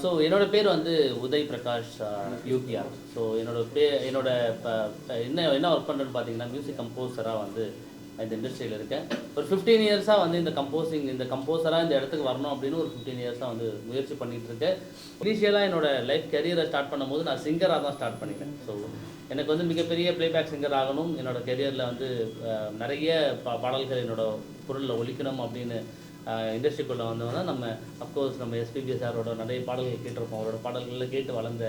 So என்னோடய பேர் வந்து உதய் பிரகாஷ் யூபிஆர். ஸோ என்னோட இப்போ என்ன ஒர்க் பண்ணுறேன்னு பார்த்தீங்கன்னா, மியூசிக் கம்போசராக வந்து இந்த இண்டஸ்ட்ரியில் இருக்கேன். ஒரு 15 இயர்ஸாக வந்து இந்த கம்போசராக இந்த இடத்துக்கு வரணும் அப்படின்னு ஒரு 15 இயர்ஸாக வந்து முயற்சி பண்ணிகிட்டு இருக்கேன். இனிஷியலாக என்னோடய லைஃப் கெரியரை ஸ்டார்ட் பண்ணும்போது நான் சிங்கராக தான் ஸ்டார்ட் பண்ணிட்டேன். ஸோ எனக்கு வந்து மிகப்பெரிய ப்ளேபேக் சிங்கர் ஆகணும், என்னோடய கெரியரில் வந்து நிறைய பாடல்கள் என்னோடய பொருளில் ஒழிக்கணும் அப்படின்னு இண்டஸ்ட்ரிக்குள்ளே வந்தவங்க நம்ம அஃப்கோர்ஸ் நம்ம எஸ்பிபி சாரோட நிறைய பாடல்கள் கேட்டிருப்போம். அவரோட பாடல்களில் கேட்டு வளர்ந்த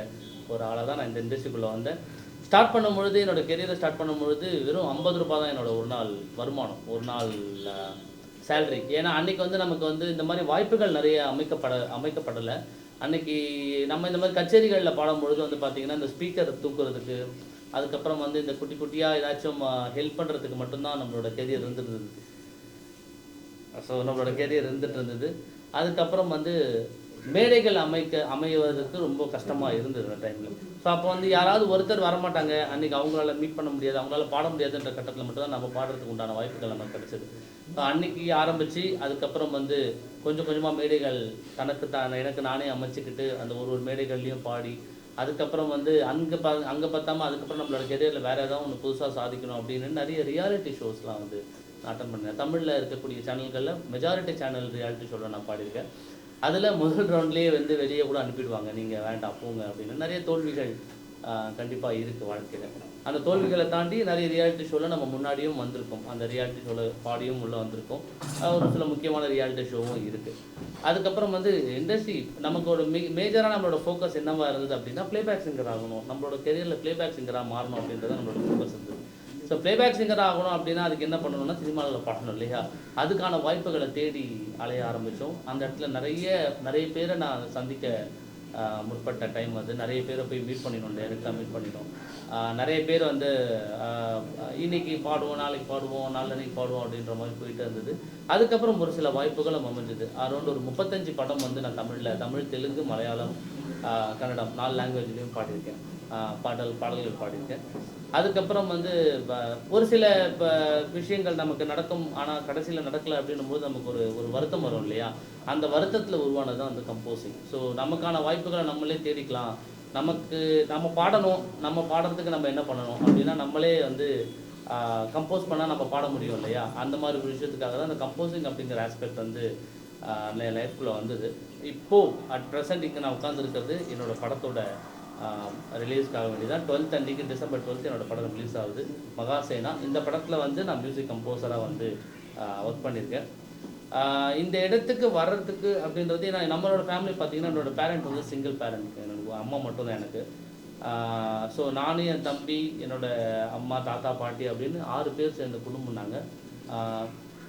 ஒரு ஆளாக தான் நான் இந்த இண்டஸ்ட்ரிக்குள்ளே வந்தேன். ஸ்டார்ட் பண்ணும்பொழுது என்னோடய கெரியரை ஸ்டார்ட் பண்ணும்பொழுது வெறும் 50 ரூபா தான் என்னோடய ஒரு நாள் வருமானம், ஒரு நாள் சேலரி. ஏன்னா அன்றைக்கி வந்து நமக்கு வந்து இந்த மாதிரி வாய்ப்புகள் நிறைய அமைக்கப்படலை. அன்றைக்கி நம்ம இந்த மாதிரி கச்சேரிகளில் பாடும்பொழுது வந்து பார்த்திங்கன்னா இந்த ஸ்பீக்கர் தூக்குறதுக்கு, அதுக்கப்புறம் வந்து இந்த குட்டி குட்டியாக ஏதாச்சும் ஹெல்ப் பண்ணுறதுக்கு மட்டும்தான் நம்மளோட கெரியர் இருந்துருந்தது. ஸோ நம்மளோட கெரியர் இருந்துகிட்டு இருந்தது. அதுக்கப்புறம் வந்து மேடைகள் அமைவதற்கு ரொம்ப கஷ்டமாக இருந்தது அந்த டைமில். ஸோ அப்போ வந்து யாராவது ஒருத்தர் வரமாட்டாங்க, அன்றைக்கி அவங்களால மீட் பண்ண முடியாது, அவங்களால பாட முடியாதுன்ற கட்டத்தில் மட்டும்தான் நம்ம பாடுறதுக்கு உண்டான வாய்ப்புகள் நமக்கு கிடச்சிது. ஸோ அன்றைக்கி ஆரம்பித்து அதுக்கப்புறம் வந்து கொஞ்சம் கொஞ்சமாக மேடைகள் எனக்கு நானே அமைச்சிக்கிட்டு அந்த ஒரு மேடைகள்லையும் பாடி, அதுக்கப்புறம் வந்து அங்கே பார்த்தாமல் அதுக்கப்புறம் நம்மளோட கெரியரில் வேறு ஏதாவது ஒன்று புதுசாக சாதிக்கணும் அப்படின்னு நிறைய ரியாலிட்டி ஷோஸ்லாம் வந்து அட்டன் பண்ணேன். தமிழில் இருக்கக்கூடிய சேனல்களில் மெஜாரிட்டி சேனல் ரியாலிட்டி ஷோவில் நான் பாடியிருக்கேன். அதில் முதல் ரவுண்ட்லேயே வந்து வெளியே கூட அனுப்பிடுவாங்க, நீங்கள் வேண்டாம் போங்க அப்படின்னு. நிறைய தோல்விகள் கண்டிப்பாக இருக்குது வாழ்க்கையில். அந்த தோல்விகளை தாண்டி நிறைய ரியாலிட்டி ஷோவில் நம்ம முன்னாடியும் வந்திருக்கோம், அந்த ரியாலிட்டி ஷோவில் பாடியும் உள்ளே வந்திருக்கோம். ஒரு சில முக்கியமான ரியாலிட்டி ஷோவும் இருக்குது. அதுக்கப்புறம் வந்து இண்டஸ்ட்ரி நமக்கு ஒரு மேஜராக நம்மளோட ஃபோக்கஸ் என்னவாக இருந்தது அப்படின்னா, ப்ளேபேக் சிங்கர் ஆகணும், நம்மளோட கெரியரில் ப்ளேபேக் சிங்கராக மாறணும் அப்படின்றத நம்மளோட ஃபோக்கஸ் இருந்தது. ஸோ ப்ளேபேக் சிங்கர் ஆகணும் அப்படின்னா அதுக்கு என்ன பண்ணணும்னா சினிமாவில் பாடணும் இல்லையா? அதுக்கான வாய்ப்புகளை தேடி அலைய ஆரம்பித்தோம். அந்த இடத்துல நிறைய பேரை நான் சந்திக்க முற்பட்ட டைம் அது. நிறைய பேரை போய் மீட் பண்ணிடணும், டைரெக்டாக மீட் பண்ணிட்டோம். நிறைய பேர் வந்து இன்றைக்கி பாடுவோம், நாளைக்கு பாடுவோம், நாளன்னைக்கு பாடுவோம் அப்படின்ற மாதிரி போயிட்டு இருந்தது. அதுக்கப்புறம் ஒரு சில வாய்ப்புகளும் அமைஞ்சது. அரௌண்ட் ஒரு 35 படம் வந்து நான் தமிழ், தெலுங்கு, மலையாளம், கன்னடம் 4 லாங்குவேஜ்லேயும் பாடியிருக்கேன். பாடல்கள் பாடியிருக்கேன். அதுக்கப்புறம் வந்து ஒரு சில விஷயங்கள் நமக்கு நடக்கும், ஆனால் கடைசியில் நடக்கலை அப்படின்னும்போது நமக்கு ஒரு வருத்தம் வரும் இல்லையா? அந்த வருத்தத்தில் உருவானது தான் அந்த கம்போசிங். ஸோ நமக்கான வாய்ப்புகளை நம்மளே தேடிக்கலாம். நம்ம பாடணும், நம்ம பாடுறதுக்கு நம்ம என்ன பண்ணணும் அப்படின்னா, நம்மளே வந்து கம்போஸ் பண்ணால் நம்ம பாட முடியும் இல்லையா? அந்த மாதிரி ஒரு விஷயத்துக்காக தான் அந்த கம்போசிங் அப்படிங்கிற ஆஸ்பெக்ட் வந்து என் லைஃப்குள்ளே வந்தது. இப்போது அட் ப்ரெசென்ட் இங்கே நான் உட்காந்துருக்கிறது என்னோடய படத்தோட ரிலீஸ்க்காக வேண்டியதான். 12th அன்றைக்கி December 12 என்னோடய படம் ரிலீஸ் ஆகுது, மகாசேனா. இந்த படத்தில் வந்து நான் மியூசிக் கம்போசராக வந்து ஒர்க் பண்ணியிருக்கேன். இந்த இடத்துக்கு வர்றதுக்கு அப்படின்றது நம்மளோட ஃபேமிலி பார்த்திங்கன்னா, என்னோடய பேரண்ட் வந்து சிங்கிள் பேரண்ட், எனக்கு அம்மா மட்டும்தான் எனக்கு. ஸோ நானும் என் தம்பி, என்னோடய அம்மா, தாத்தா, பாட்டி அப்படின்னு 6 பேர் சேர்ந்த குடும்பம்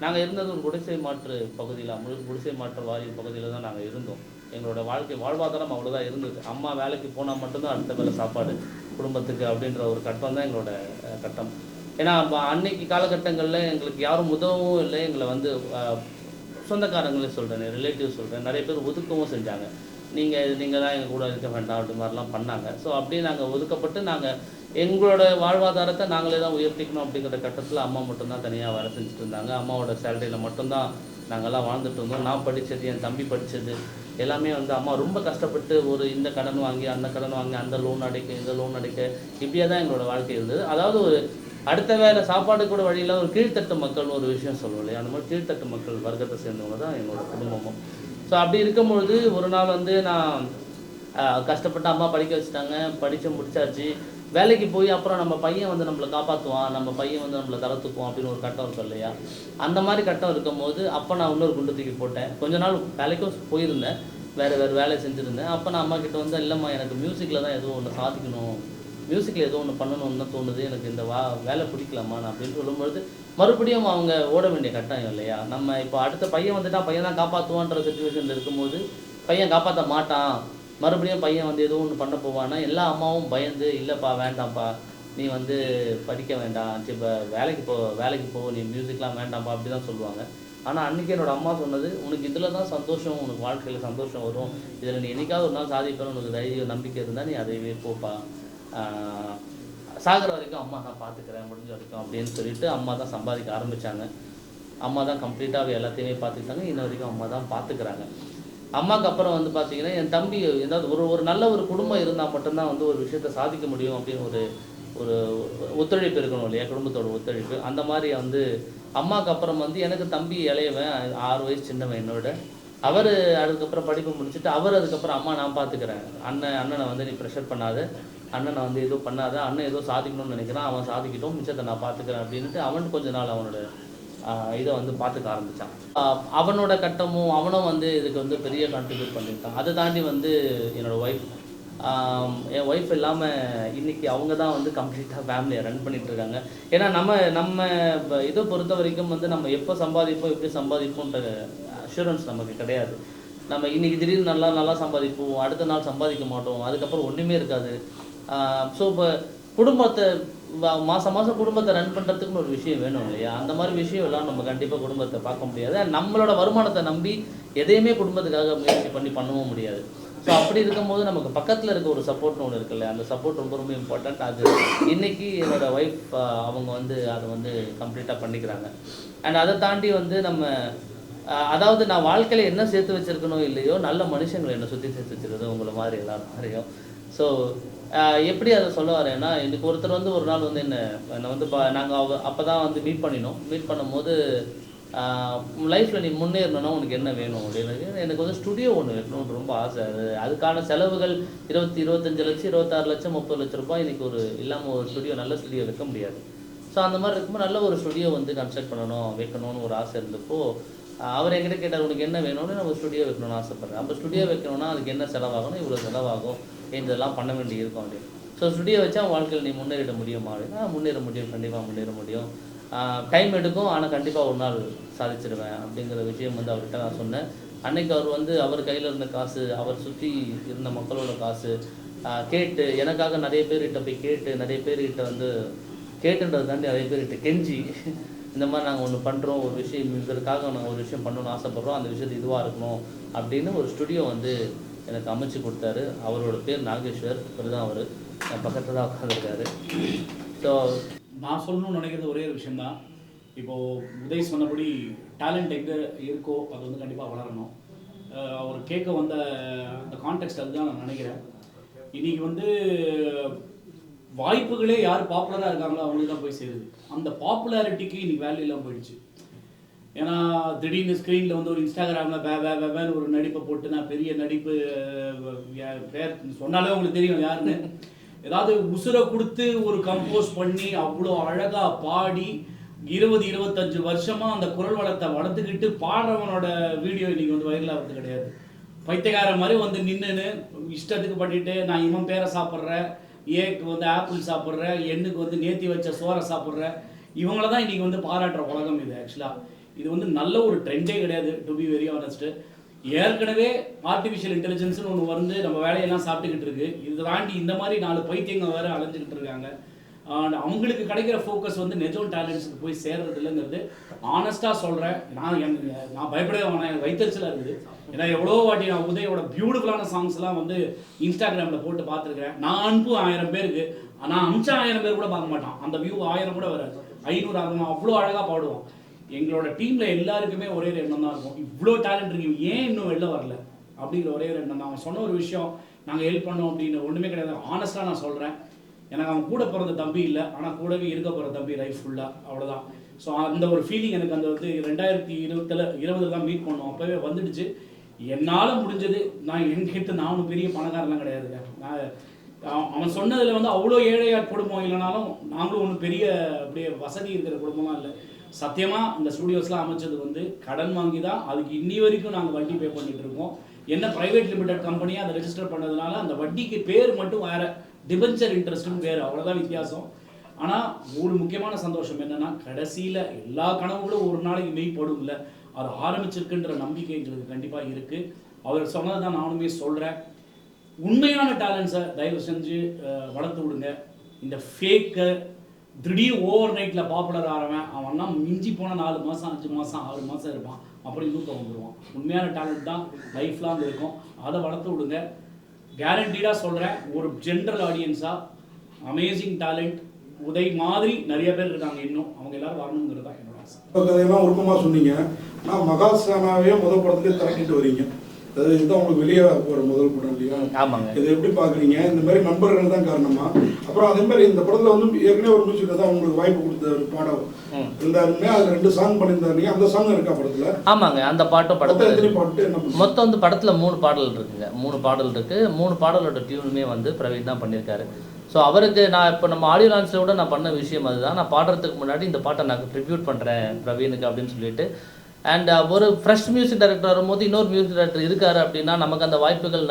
நாங்கள் இருந்தது ஒரு குடிசை மாற்று பகுதியில், குடிசை மாற்று வாரிய பகுதியில் தான் நாங்கள் இருந்தோம். எங்களோட வாழ்வாதாரம் அவ்வளோதான் இருந்தது. அம்மா வேலைக்கு போனால் மட்டும்தான் அடுத்த வேலை சாப்பாடு குடும்பத்துக்கு அப்படின்ற ஒரு கட்டம் தான் எங்களோட கட்டம். ஏன்னா அன்னைக்கு காலகட்டங்களில் எங்களுக்கு யாரும் உதவும் இல்லை. எங்களை வந்து சொந்தக்காரங்களே சொல்கிறேன், ரிலேட்டிவ் சொல்கிறேன், நிறைய பேர் ஒதுக்கவும் செஞ்சாங்க. நீங்கள் தான் எங்கள் கூட இருக்க வேண்டாம் அப்படி மாதிரிலாம் பண்ணாங்க. ஸோ அப்படியே நாங்கள் ஒதுக்கப்பட்டு எங்களோட வாழ்வாதாரத்தை நாங்களே தான் உயர்த்திக்கணும் அப்படிங்கிற கட்டத்தில் அம்மா மட்டும்தான் தனியாக வேலை செஞ்சுட்டு இருந்தாங்க. அம்மாவோட சேலரியில் மட்டும்தான் நாங்கள்லாம் வாழ்ந்துட்டு இருந்தோம். நான் படித்தது, என் தம்பி படித்தது எல்லாமே வந்து அம்மா ரொம்ப கஷ்டப்பட்டு இந்த கடன் வாங்கி, அந்த கடன் வாங்கி, அந்த லோன் அடைக்க, இந்த லோன் அடைக்க, இப்படியே தான் எங்களோட வாழ்க்கை இருந்தது. அதாவது ஒரு அடுத்த வேலை சாப்பாடு கூட வழியில் ஒரு கீழ்த்தட்டு மக்கள்னு ஒரு விஷயம் சொல்லுவோம் இல்லையா? அந்த மாதிரி கீழ்த்தட்டு மக்கள் வர்க்கத்தை சேர்ந்தவங்க தான் எங்களோட குடும்பமும். ஸோ அப்படி இருக்கும்பொழுது ஒரு நாள் வந்து நான் கஷ்டப்பட்டு அம்மா படிக்க வச்சுட்டாங்க, படித்து முடிச்சாச்சு. வேலைக்கு போய் அப்புறம் நம்ம பையன் வந்து நம்மளை காப்பாற்றுவான், நம்ம பையன் வந்து நம்மளை தரத்துக்குவோம் அப்படின்னு ஒரு கட்டம் இருக்கும் இல்லையா? அந்த மாதிரி கட்டம் இருக்கும்போது அப்போ நான் இன்னொரு குண்டு தூக்கி போட்டேன். கொஞ்ச நாள் வேலைக்கும் போயிருந்தேன், வேறு வேலை செஞ்சுருந்தேன். அப்போ நான் அம்மா கிட்ட வந்து, இல்லைம்மா எனக்கு மியூசிக்கில் தான் ஏதோ ஒன்று சாதிக்கணும், மியூசிக்கில் ஏதோ ஒன்று பண்ணணும்னு தான் தோணுது, எனக்கு இந்த வேலை பிடிக்கலாமா நான் அப்படின்னு சொல்லும்பொழுது மறுபடியும் அவங்க ஓட வேண்டிய கட்டாயம் இல்லையா? நம்ம இப்போ அடுத்த பையன் வந்துட்டால் பையன் தான் காப்பாற்றுவான்ற சுச்சுவேஷனில் இருக்கும்போது பையன் காப்பாற்ற மாட்டான், மறுபடியும் பையன் வந்து ஏதோ ஒன்று பண்ண போவான்னா எல்லா அம்மாவும் பயந்து, இல்லைப்பா வேண்டாம்ப்பா, நீ வந்து படிக்க வேண்டாம், சரி இப்போ வேலைக்கு போ, நீ மியூசிக்லாம் வேண்டாம்ப்பா அப்படி தான் சொல்லுவாங்க. ஆனால் அன்றைக்கி என்னோடய அம்மா சொன்னது, உனக்கு இதில் தான் சந்தோஷம், உனக்கு வாழ்க்கையில் சந்தோஷம் வரும், இதில் நீ என்னைக்காவது ஒரு நாள் சாதிப்பேன்னு உனக்கு தைரியம் நம்பிக்கை இருந்தால் நீ அதையவே போப்பா, சாகிற வரைக்கும் அம்மா தான் பார்த்துக்கிறேன், முடிஞ்ச வரைக்கும் அப்படின்னு சொல்லிட்டு அம்மா தான் சம்பாதிக்க ஆரம்பித்தாங்க. அம்மா தான் கம்ப்ளீட்டாக எல்லாத்தையுமே பார்த்துக்கிட்டாங்க. இன்ன வரைக்கும் அம்மா தான் பார்த்துக்கிறாங்க. அம்மாவுக்கு அப்புறம் வந்து பார்த்தீங்கன்னா என் தம்பி ஏதாவது ஒரு நல்ல ஒரு குடும்பம் இருந்தால் மட்டும்தான் வந்து ஒரு விஷயத்தை சாதிக்க முடியும் அப்படின்னு ஒரு ஒரு ஒத்துழைப்பு இருக்கணும் இல்லையா, குடும்பத்தோட ஒத்துழைப்பு. அந்த மாதிரி வந்து அம்மாவுக்கு அப்புறம் வந்து எனக்கு தம்பி இளையவன் 6 வயசு சின்னவன் என்னோட. அவர் அதுக்கப்புறம் படிப்பு முடிச்சுட்டு அவர் அதுக்கப்புறம் அம்மா நான் பார்த்துக்கிறேன், அண்ணனை வந்து நீ ப்ரெஷர் பண்ணாத, அண்ணனை வந்து எதுவும் பண்ணாத, அண்ணன் ஏதோ சாதிக்கணும்னு நினைக்கிறான், அவன் சாதிக்கட்டும், மிச்சத்தை நான் பார்த்துக்கிறேன் அப்படின்ட்டு அவன் கொஞ்ச நாள் அவனோட இதை வந்து பார்த்துக்க ஆரம்பித்தான். அவனோட கட்டமும் அவனும் வந்து இதுக்கு வந்து பெரிய கான்ட்ரிபியூட் பண்ணியிருக்கான். அதை தாண்டி வந்து என்னோடய ஒய்ஃப், என் ஒய்ஃப் இல்லாமல் இன்றைக்கி அவங்க தான் வந்து கம்ப்ளீட்டாக ஃபேமிலியை ரன் பண்ணிகிட்ருக்காங்க. ஏன்னா நம்ம இதை பொறுத்த வரைக்கும் வந்து நம்ம எப்போ சம்பாதிப்போம் எப்படி சம்பாதிப்போன்ற அஷூரன்ஸ் நமக்கு கிடையாது. நம்ம இன்றைக்கி திடீர்னு நல்லா சம்பாதிப்போம், அடுத்த நாள் சம்பாதிக்க மாட்டோம், அதுக்கப்புறம் ஒன்றுமே இருக்காது. ஸோ இப்போ குடும்பத்தை மாதம் குடும்பத்தை ரன் பண்ணுறதுக்குன்னு ஒரு விஷயம் வேணும் இல்லையா, அந்த மாதிரி விஷயம் எல்லாம் நம்ம கண்டிப்பாக குடும்பத்தை பார்க்க முடியாது. நம்மளோட வருமானத்தை நம்பி எதையுமே குடும்பத்துக்காக முயற்சி பண்ணவும் முடியாது. ஸோ அப்படி இருக்கும்போது நமக்கு பக்கத்தில் இருக்க ஒரு சப்போர்ட்னு ஒன்று இருக்குல்ல, அந்த சப்போர்ட் ரொம்ப இம்பார்ட்டண்ட். அது இன்றைக்கி என்னோடய ஒய்ஃப் அவங்க வந்து அதை வந்து கம்ப்ளீட்டாக பண்ணிக்கிறாங்க. அண்ட் அதை தாண்டி வந்து நம்ம அதாவது நான் வாழ்க்கையில் என்ன சேர்த்து வச்சுருக்கணும் இல்லையோ, நல்ல மனுஷங்களை என்னை சுற்றி சேர்த்து வச்சுருக்கிறது உங்களை மாதிரி எல்லாரும் மாதிரியும். ஸோ எப்படி அதை சொல்ல வரேன்னா, எனக்கு ஒருத்தர் வந்து ஒரு நாள் வந்து என்னை வந்து நாங்கள் அப்போ தான் வந்து மீட் பண்ணும்போது லைஃப்பில் நீ முன்னேறணும்னா உனக்கு என்ன வேணும் அப்படின்னு. எனக்கு வந்து ஸ்டுடியோ ஒன்று வைக்கணும்னு ரொம்ப ஆசை. அதுக்கான செலவுகள் 25 லட்சம் 26 லட்சம் 30 லட்சம் ரூபாய் இன்றைக்கி ஒரு இல்லாமல் ஒரு ஸ்டுடியோ, நல்ல ஸ்டுடியோ வைக்க முடியாது. ஸோ அந்த மாதிரி இருக்கும்போது நல்ல ஒரு ஸ்டுடியோ வந்து கன்ஸ்ட்ரக்ட் வைக்கணும்னு ஒரு ஆசை இருந்தப்போ அவர் என்கிட்ட கேட்டார், உனக்கு என்ன வேணும்னு. நம்ம ஸ்டுடியோ வைக்கணும்னு ஆசைப்பட்றேன். அப்போ ஸ்டுடியோ வைக்கணும்னா அதுக்கு என்ன செலவாகணும், இவ்வளோ செலவாகும், இதெல்லாம் பண்ண வேண்டி இருக்கும் அப்படின்னு. ஸோ ஸ்டுடியோ வச்சா வாழ்க்கையில் நீ முன்னேறிட முடியுமா அப்படின்னா, முன்னேற முடியும், கண்டிப்பாக முன்னேற முடியும். டைம் எடுக்கும், ஆனால் கண்டிப்பாக ஒரு நாள் சாதிச்சிடுவேன் அப்படிங்கிற விஷயம் வந்து அவர்கிட்ட நான் சொன்னேன். அன்னைக்கு அவர் வந்து அவர் கையில் இருந்த காசு, அவர் சுற்றி இருந்த மக்களோட காசு கேட்டு, எனக்காக நிறைய பேர்கிட்ட போய் கேட்டு, நிறைய பேர்கிட்ட வந்து கேட்டுன்றது தாண்டி நிறைய பேர்கிட்ட கெஞ்சி, இந்த மாதிரி நாங்கள் ஒன்று பண்ணுறோம், ஒரு விஷயம் இதற்காக நாங்கள் ஒரு விஷயம் பண்ணணும்னு ஆசைப்பட்றோம், அந்த விஷயத்து இதுவாக இருக்கணும் அப்படின்னு ஒரு ஸ்டுடியோ வந்து எனக்கு அமைச்சு கொடுத்தாரு. அவரோட பேர் நாகேஸ்வர். இவர் தான் அவர் என் பக்கத்தில் தான் உட்காந்துருக்காரு. ஸோ நான் சொல்லணும்னு நினைக்கிறது ஒரே ஒரு விஷயந்தான். இப்போது உதய் சொன்னபடி டேலண்ட் எங்கே இருக்கோ அது வந்து கண்டிப்பாக வளரணும். அவர் கேட்க வந்த அந்த கான்டெக்ட் அதுதான் நான் நினைக்கிறேன். இன்றைக்கி வந்து வாய்ப்புகளே யார் பாப்புலராக இருக்காங்களோ அவங்களுக்கு தான் போய் சேருது. அந்த பாப்புலாரிட்டிக்கு இன்றைக்கி வேல்யூ இல்லாமல் போயிடுச்சு. ஏன்னா திடீர்னு ஸ்க்ரீனில் வந்து ஒரு இன்ஸ்டாகிராமில் வேவேன்னு ஒரு நடிப்பை போட்டு, நான் பெரிய நடிப்பு பேர் சொன்னாலே உங்களுக்கு தெரியும் யாருன்னு, ஏதாவது உசுரை கொடுத்து ஒரு கம்போஸ் பண்ணி அவ்வளோ அழகாக பாடி 20-25 வருஷமாக அந்த குரல் வளத்தை வளர்த்துக்கிட்டு பாடுறவனோட வீடியோ இன்றைக்கி வந்து வைரல் ஆகிறது கிடையாது. பைத்தியக்கார மாதிரி வந்து நின்றுன்னு இஷ்டத்துக்கு பண்ணிட்டு, நான் இவன் பேரை சாப்பிட்றேன், ஏக்கு வந்து ஆப்பிள் சாப்பிட்றேன், எண்ணுக்கு வந்து நேத்தி வச்ச சோறை சாப்பிட்றேன், இவங்கள தான் இன்றைக்கி வந்து பாராட்டுற உலகம் இது. ஆக்சுவலாக இது வந்து நல்ல ஒரு ட்ரெண்டே கிடையாது, டு பி வெரி ஆனஸ்ட்டு. ஏற்கனவே ஆர்டிஃபிஷியல் இன்டெலிஜென்ஸ்னு ஒன்று வந்து நம்ம வேலையெல்லாம் சாப்பிட்டுக்கிட்டு இருக்கு. இது தாண்டி இந்த மாதிரி 4 பைத்தியங்க வேறு அலைஞ்சிக்கிட்டு இருக்காங்க. அவங்களுக்கு கிடைக்கிற ஃபோக்கஸ் வந்து நெஜம் டேலண்ட்ஸுக்கு போய் சேர்றது இல்லைங்கிறது ஆனஸ்ட்டாக சொல்கிறேன். நான் பயப்படவே வேணாம், எனக்கு வைத்தறிச்சலாக இருக்குது. ஏன்னா எவ்வளோ வாட்டி நான் உதயோட பியூட்டிஃபுல்லான சாங்ஸ்லாம் வந்து இன்ஸ்டாகிராமில் போட்டு பார்த்துருக்கேன். நான் அனுப்பு 1000 பேருக்கு, நான் அமிச்சா 1000 பேர் கூட பார்க்க மாட்டான், அந்த வியூ 1000 கூட வராது, 500 ஆகும். அவ்வளோ அழகாக பாடுவோம். எங்களோட டீமில் எல்லாருக்குமே ஒரே ஒரு எண்ணம் தான் இருக்கும், இவ்வளோ டேலண்ட் இருக்கு, ஏன் இன்னும் வெளில வரல அப்படிங்கிற ஒரே ஒரு எண்ணம் தான். அவன் சொன்ன ஒரு விஷயம், நாங்கள் ஹெல்ப் பண்ணோம் அப்படின்னு ஒன்றுமே கிடையாது. ஆனஸ்ட்டாக நான் சொல்கிறேன், எனக்கு அவன் கூட பிறந்த தம்பி இல்லை, ஆனால் கூடவே இருக்க போகிற தம்பி லைஃப் ஃபுல்லாக, அவ்வளோதான். ஸோ அந்த ஒரு ஃபீலிங் எனக்கு அந்த வந்து 2020 தான் மீட் பண்ணோம், அப்போவே வந்துடுச்சு. என்னால் முடிஞ்சது, நான் என்கிட்ட நானும் பெரிய பணக்காரலாம் கிடையாதுங்க. அவன் சொன்னதில் வந்து அவ்வளோ ஏழையாக குடும்பம் இல்லைனாலும் நாங்களும் ஒன்றும் பெரிய அப்படியே வசதி இருக்கிற குடும்பம்லாம் இல்லை. சத்தியமாக இந்த ஸ்டூடியோஸ்லாம் அமைச்சது வந்து கடன் வாங்கி தான். அதுக்கு இன்னி வரைக்கும் நாங்கள் வட்டி பே பண்ணிகிட்டு இருக்கோம். என்ன ப்ரைவேட் லிமிடெட் கம்பெனியாக அதை ரெஜிஸ்டர் பண்ணதுனால அந்த வட்டிக்கு பேர் மட்டும் வேறு, டிபென்ச்சர் இன்ட்ரெஸ்ட்னு பேர், அவ்வளோதான் வித்தியாசம். ஆனால் ஒரு முக்கியமான சந்தோஷம் என்னென்னா, கடைசியில் எல்லா கனவுகளும் ஒரு நாளைக்கு மெய்ப்படும் இல்லை, அது ஆரம்பிச்சிருக்குன்ற நம்பிக்கை எங்களுக்கு கண்டிப்பாக இருக்குது. அவர் சொன்னதை தான் நானுமே சொல்கிறேன். உண்மையான டேலண்ட்ஸை தயவு செஞ்சு வளர்த்து விடுங்க. இந்த ஃபேக்கு திடீர் ஓவர் நைட்டில் பாப்புலர் ஆகிறவன் அவன்னா மிஞ்சி போனால் 4 மாதம் 5 மாதம் 6 மாதம் இருப்பான், அப்படி தூக்கம் வந்துடுவான். உண்மையான டேலண்ட் தான் லைஃப் லாங் இருக்கும், அதை வளர்த்து விடுங்க. கேரண்டீடாக சொல்கிறேன், ஒரு ஜென்ரல் ஆடியன்ஸாக அமேசிங் டேலண்ட் உதய் மாதிரி நிறைய பேர் இருக்காங்க, இன்னும் அவங்க எல்லாரும் வரணுங்கிறது தான் என்னோட ஆசை. கதையெல்லாம் உருக்கமாக சொன்னீங்க. நான் மகாசானாவே முதல் படத்துலேயே திரட்டிட்டு வரீங்க. அதாவது இதுதான் உங்களுக்கு வெளியே போகிற முதல் படம் இல்லையா? ஆமாங்க. இது எப்படி பார்க்குறீங்க? இந்த மாதிரி நண்பர்கள் தான் காரணமா? அப்புறம் அதே மாதிரி இந்த படத்தில் வந்து ஏற்கனவே ஒரு மியூசிக் தான் உங்களுக்கு வாய்ப்பு கொடுத்த ஒரு பாடம் இருந்தாருங்க. அது 2 சாங் பண்ணியிருந்தாருங்க. அந்த சாங் இருக்கா படத்தில்? ஆமாங்க, அந்த பாட்டும் படத்தில் எத்தனை பாட்டு என்ன மொத்தம் வந்து படத்தில் 3 பாடல் இருக்குங்க. 3 பாடல் இருக்குது. 3 பாடலோட டியூனுமே வந்து பிரவீன் தான் பண்ணியிருக்காரு. ஸோ அவருக்கு நான் இப்போ நம்ம ஆடியோ லான்ச்சில் கூட நான் பண்ண விஷயம் அதுதான். நான் பாடுறதுக்கு முன்னாடி இந்த பாட்டை நான் ட்ரிபியூட் பண்ணுறேன் பிரவீனுக்கு அப்படின்னு சொல்லிட்டு. அண்ட் ஒரு ஃப்ரெஷ் மியூசிக் டைரக்டர் வரும்போது இன்னொரு மியூசிக் டைரக்டர் இருக்காரு அப்படின்னா நமக்கு அந்த வாய்ப்புகள்